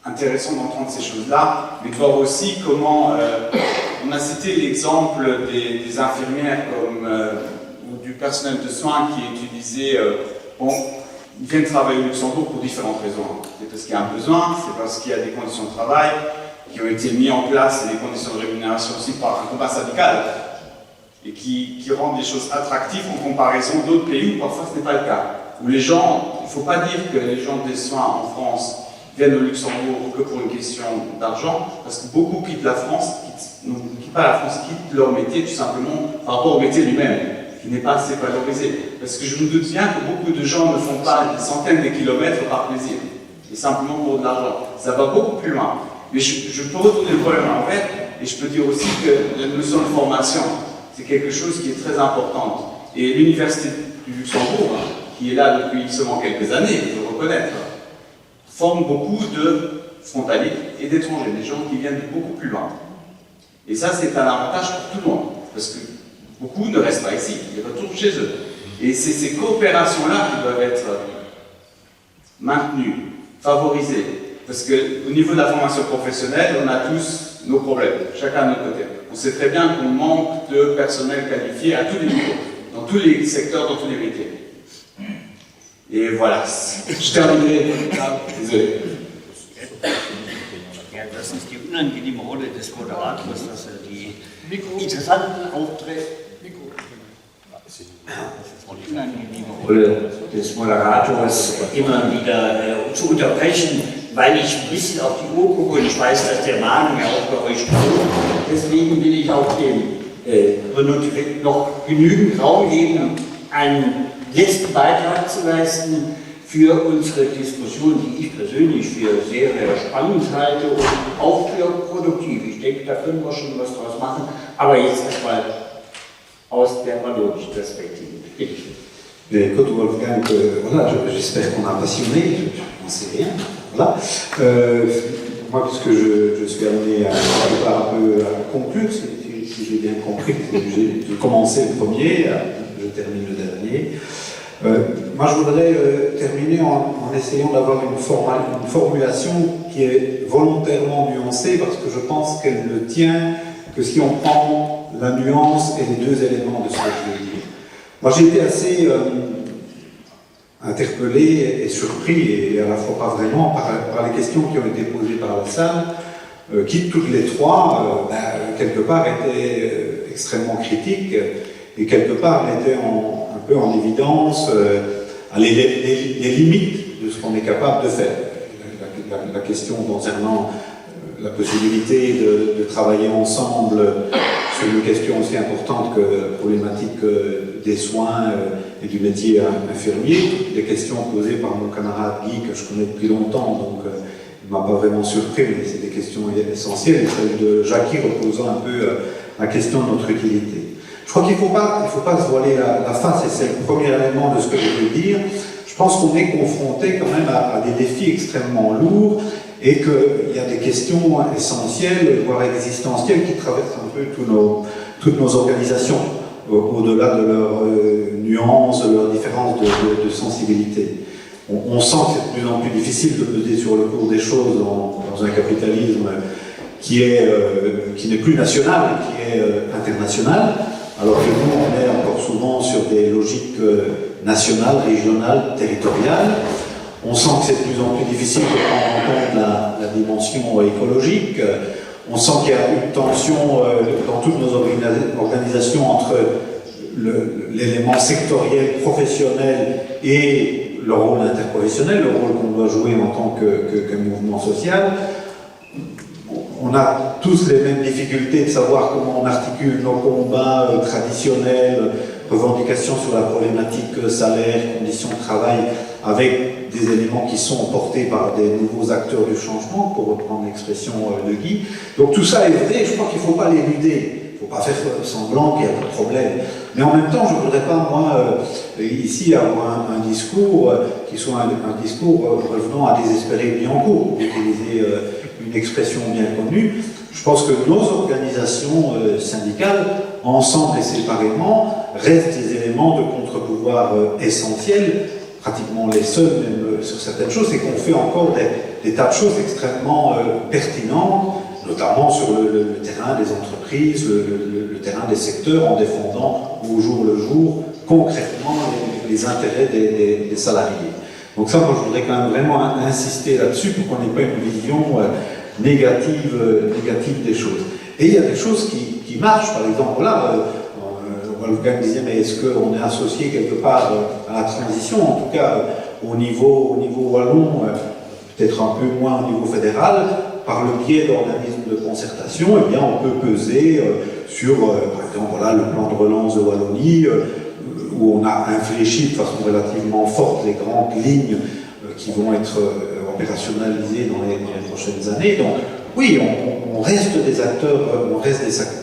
intéressant d'entendre ces choses-là, mais de voir aussi comment on a cité l'exemple des infirmières ou du personnel de soins qui est utilisé. Ils viennent travailler au Luxembourg pour différentes raisons. C'est parce qu'il y a un besoin, c'est parce qu'il y a des conditions de travail qui ont été mises en place et des conditions de rémunération aussi par un combat syndical et qui rendent les choses attractives en comparaison d'autres pays où parfois ce n'est pas le cas. Où les gens, il ne faut pas dire que les gens des soins en France viennent au Luxembourg que pour une question d'argent, parce que beaucoup quittent la France, ne quittent pas la France, quittent leur métier tout simplement par rapport au métier lui-même, qui n'est pas assez valorisé. Parce que je me doute bien que beaucoup de gens ne font pas des centaines de kilomètres par plaisir, et simplement pour de l'argent. Ça va beaucoup plus loin. Mais je peux retourner le problème à l'envers, et je peux dire aussi que la notion de formation, c'est quelque chose qui est très importante. Et l'Université du Luxembourg, qui est là depuis seulement quelques années, il faut le reconnaître, forme beaucoup de frontaliers et d'étrangers, des gens qui viennent de beaucoup plus loin. Et ça, c'est un avantage pour tout le monde, parce que beaucoup ne restent pas ici, ils retournent chez eux. Et c'est ces coopérations-là qui doivent être maintenues, favorisées, parce qu'au niveau de la formation professionnelle, on a tous nos problèmes, chacun de notre côté. On sait très bien qu'on manque de personnel qualifié à tous les niveaux, dans tous les secteurs, dans tous les métiers. Et voilà, je terminerai. Désolé. Ja, das ist die unangenehme Rolle des Moderators, dass er die interessanten Auftritte. Die unangenehme Rolle des Moderators immer wieder zu unterbrechen, weil ich ein bisschen auf die Uhr gucke und ich weiß, dass der Mahnung ja auch bei euch kommt. Deswegen will ich auch dem wird uns noch genügend Raum geben, einen letzten Beitrag zu leisten für unsere Diskussion, die ich persönlich für sehr, sehr spannend halte und auch für produktiv. Ich denke, da können wir schon was draus machen, aber jetzt erstmal aus der wallonischen Perspektive. Bitte schön. Mais écoute Wolfgang, voilà, j'espère qu'on a passionné, je n'en sais rien. Voilà. Moi, puisque je suis amené à conclure, si j'ai bien compris, j'ai commencé le premier, je termine le dernier. Moi, je voudrais terminer en essayant d'avoir une formulation qui est volontairement nuancée, parce que je pense qu'elle ne tient que si on prend la nuance et les deux éléments de ce que je veux dire. Moi, j'ai été assez interpellé et surpris, et à la fois pas vraiment, par les questions qui ont été posées par la salle, qui toutes les trois, quelque part, étaient extrêmement critiques, et quelque part mettaient un peu en évidence les limites de ce qu'on est capable de faire. La question concernant la possibilité de travailler ensemble sur une question aussi importante que la problématique des soins et du métier infirmier, des questions posées par mon camarade Guy, que je connais depuis longtemps, donc il ne m'a pas vraiment surpris, mais c'est des questions essentielles, et celle de Jackie reposant un peu la question de notre utilité. Je crois qu'il ne faut pas se voiler la face, et c'est le premier élément de ce que je veux dire. Je pense qu'on est confronté quand même à des défis extrêmement lourds, et qu'il y a des questions essentielles, voire existentielles, qui traversent un peu toutes nos organisations, au-delà de leurs nuances, de leurs différences de sensibilité. On sent que c'est de plus en plus difficile de peser sur le cours des choses dans un capitalisme qui n'est plus national, qui est international, alors que nous, on est encore souvent sur des logiques nationales, régionales, territoriales. On sent que c'est de plus en plus difficile de prendre en compte la dimension écologique. On sent qu'il y a une tension dans toutes nos organisations entre l'élément sectoriel, professionnel et le rôle interprofessionnel, le rôle qu'on doit jouer en tant que mouvement social. On a tous les mêmes difficultés de savoir comment on articule nos combats traditionnels, revendications sur la problématique salaire, conditions de travail, avec des éléments qui sont portés par des nouveaux acteurs du changement, pour reprendre l'expression de Guy. Donc tout ça est vrai, je crois qu'il ne faut pas l'éluder. Il ne faut pas faire semblant qu'il y a pas de problème. Mais en même temps, je ne voudrais pas, moi, ici, avoir un discours qui soit un discours revenant à désespérer Billancourt, pour utiliser une expression bien connue. Je pense que nos organisations syndicales, ensemble et séparément, restent des éléments de contre-pouvoir essentiels, pratiquement les seuls, même sur certaines choses, c'est qu'on fait encore des tas de choses extrêmement pertinentes, notamment sur le terrain des entreprises, le terrain des secteurs, en défendant au jour le jour, concrètement, les intérêts des salariés. Donc ça, moi, je voudrais quand même vraiment insister là-dessus pour qu'on n'ait pas une vision négative des choses. Et il y a des choses qui marchent, par exemple, là, Wolfgang disait, mais est-ce qu'on est associé quelque part à la transition, en tout cas au niveau wallon, peut-être un peu moins au niveau fédéral, par le biais d'organismes de concertation, eh bien, on peut peser sur, par exemple, voilà, le plan de relance de Wallonie, où on a infléchi de façon relativement forte les grandes lignes qui vont être opérationnalisées dans les prochaines années. Donc, oui, on reste des acteurs,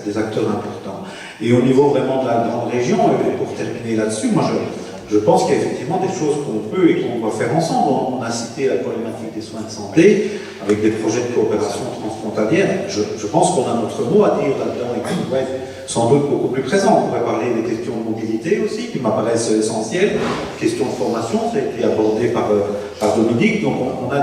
des acteurs importants. Et au niveau vraiment de la grande région, et pour terminer là-dessus, moi je pense qu'il y a effectivement des choses qu'on peut et qu'on doit faire ensemble. On a cité la problématique des soins de santé, avec des projets de coopération transfrontalière. Je pense qu'on a notre mot à dire là-dedans et qu'on pourrait être sans doute beaucoup plus présent. On pourrait parler des questions de mobilité aussi, qui m'apparaissent essentielles, questions de formation, ça a été abordé par Dominique, donc on a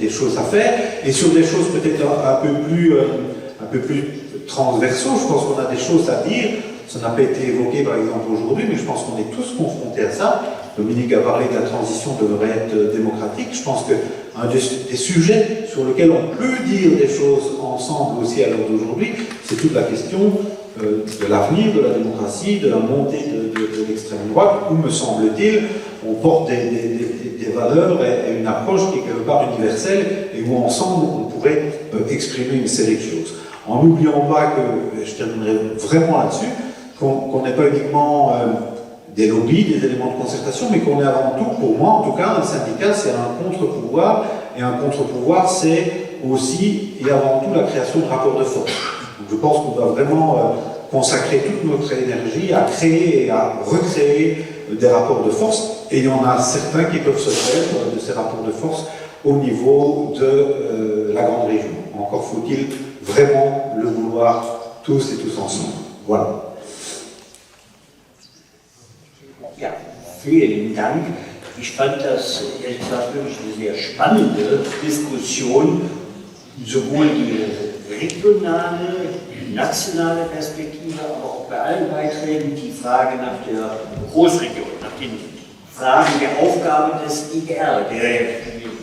des choses à faire, et sur des choses peut-être un peu plus transversaux, je pense qu'on a des choses à dire. Ça n'a pas été évoqué par exemple aujourd'hui, mais je pense qu'on est tous confrontés à ça. Dominique a parlé que la transition devrait être démocratique. Je pense qu'un des sujets sur lesquels on peut dire des choses ensemble aussi à l'heure d'aujourd'hui, c'est toute la question de l'avenir de la démocratie, de la montée de l'extrême droite, où, me semble-t-il, on porte des valeurs et une approche qui est quelque part universelle et où ensemble on pourrait exprimer une série de choses. En n'oubliant pas que, je terminerai vraiment là-dessus, qu'on n'est pas uniquement des lobbies, des éléments de concertation, mais qu'on est avant tout, pour moi en tout cas, un syndicat, c'est un contre-pouvoir, et un contre-pouvoir, c'est aussi et avant tout la création de rapports de force. Donc je pense qu'on doit vraiment consacrer toute notre énergie à créer et à recréer des rapports de force, et il y en a certains qui peuvent se faire de ces rapports de force au niveau de la grande région. Encore faut-il vraiment le vouloir tous et tous ensemble. Voilà. Ja, vielen Dank. Ich fand das ehrlich gesagt wirklich eine sehr spannende Diskussion, sowohl die regionale, nationale Perspektive, aber auch bei allen Beiträgen die Frage nach der Großregion, nach den Fragen der Aufgabe des IGR, der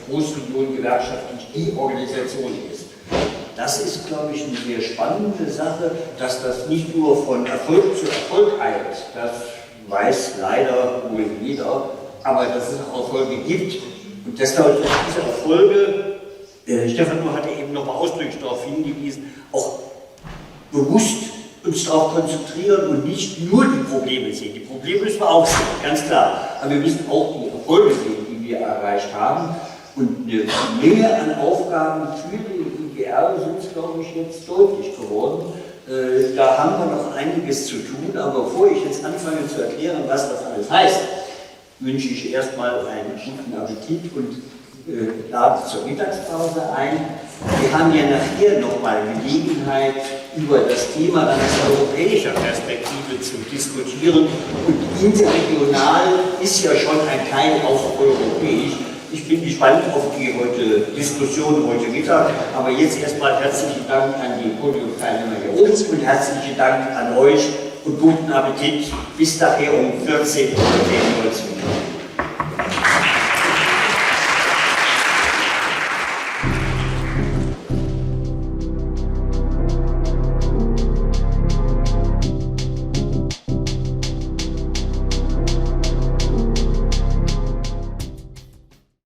Großregion gewerkschaftlich die Organisation ist. Das ist, glaube ich, eine sehr spannende Sache, dass das nicht nur von Erfolg zu Erfolg eilt, das weiß leider wohl jeder, aber dass es auch Erfolge gibt. Und deshalb diese Erfolge, Stefan hatte eben nochmal ausdrücklich darauf hingewiesen, auch bewusst uns darauf konzentrieren und nicht nur die Probleme sehen. Die Probleme müssen wir auch sehen, ganz klar. Aber wir müssen auch die Erfolge sehen, die wir erreicht haben. Und eine Menge an Aufgaben für den IGR sind, glaube ich, jetzt deutlich geworden. Da haben wir noch einiges zu tun, aber bevor ich jetzt anfange zu erklären, was das alles heißt, wünsche ich erstmal einen guten Appetit und lade zur Mittagspause ein. Wir haben ja nachher nochmal Gelegenheit, über das Thema dann aus europäischer Perspektive zu diskutieren. Und interregional ist ja schon ein Teil auch europäisch. Ich bin gespannt auf die Diskussion heute Mittag, aber jetzt erstmal herzlichen Dank an die Podiumsteilnehmer hier oben und herzlichen Dank an euch und guten Appetit. Bis daher um 14 Uhr sehen wir uns wieder.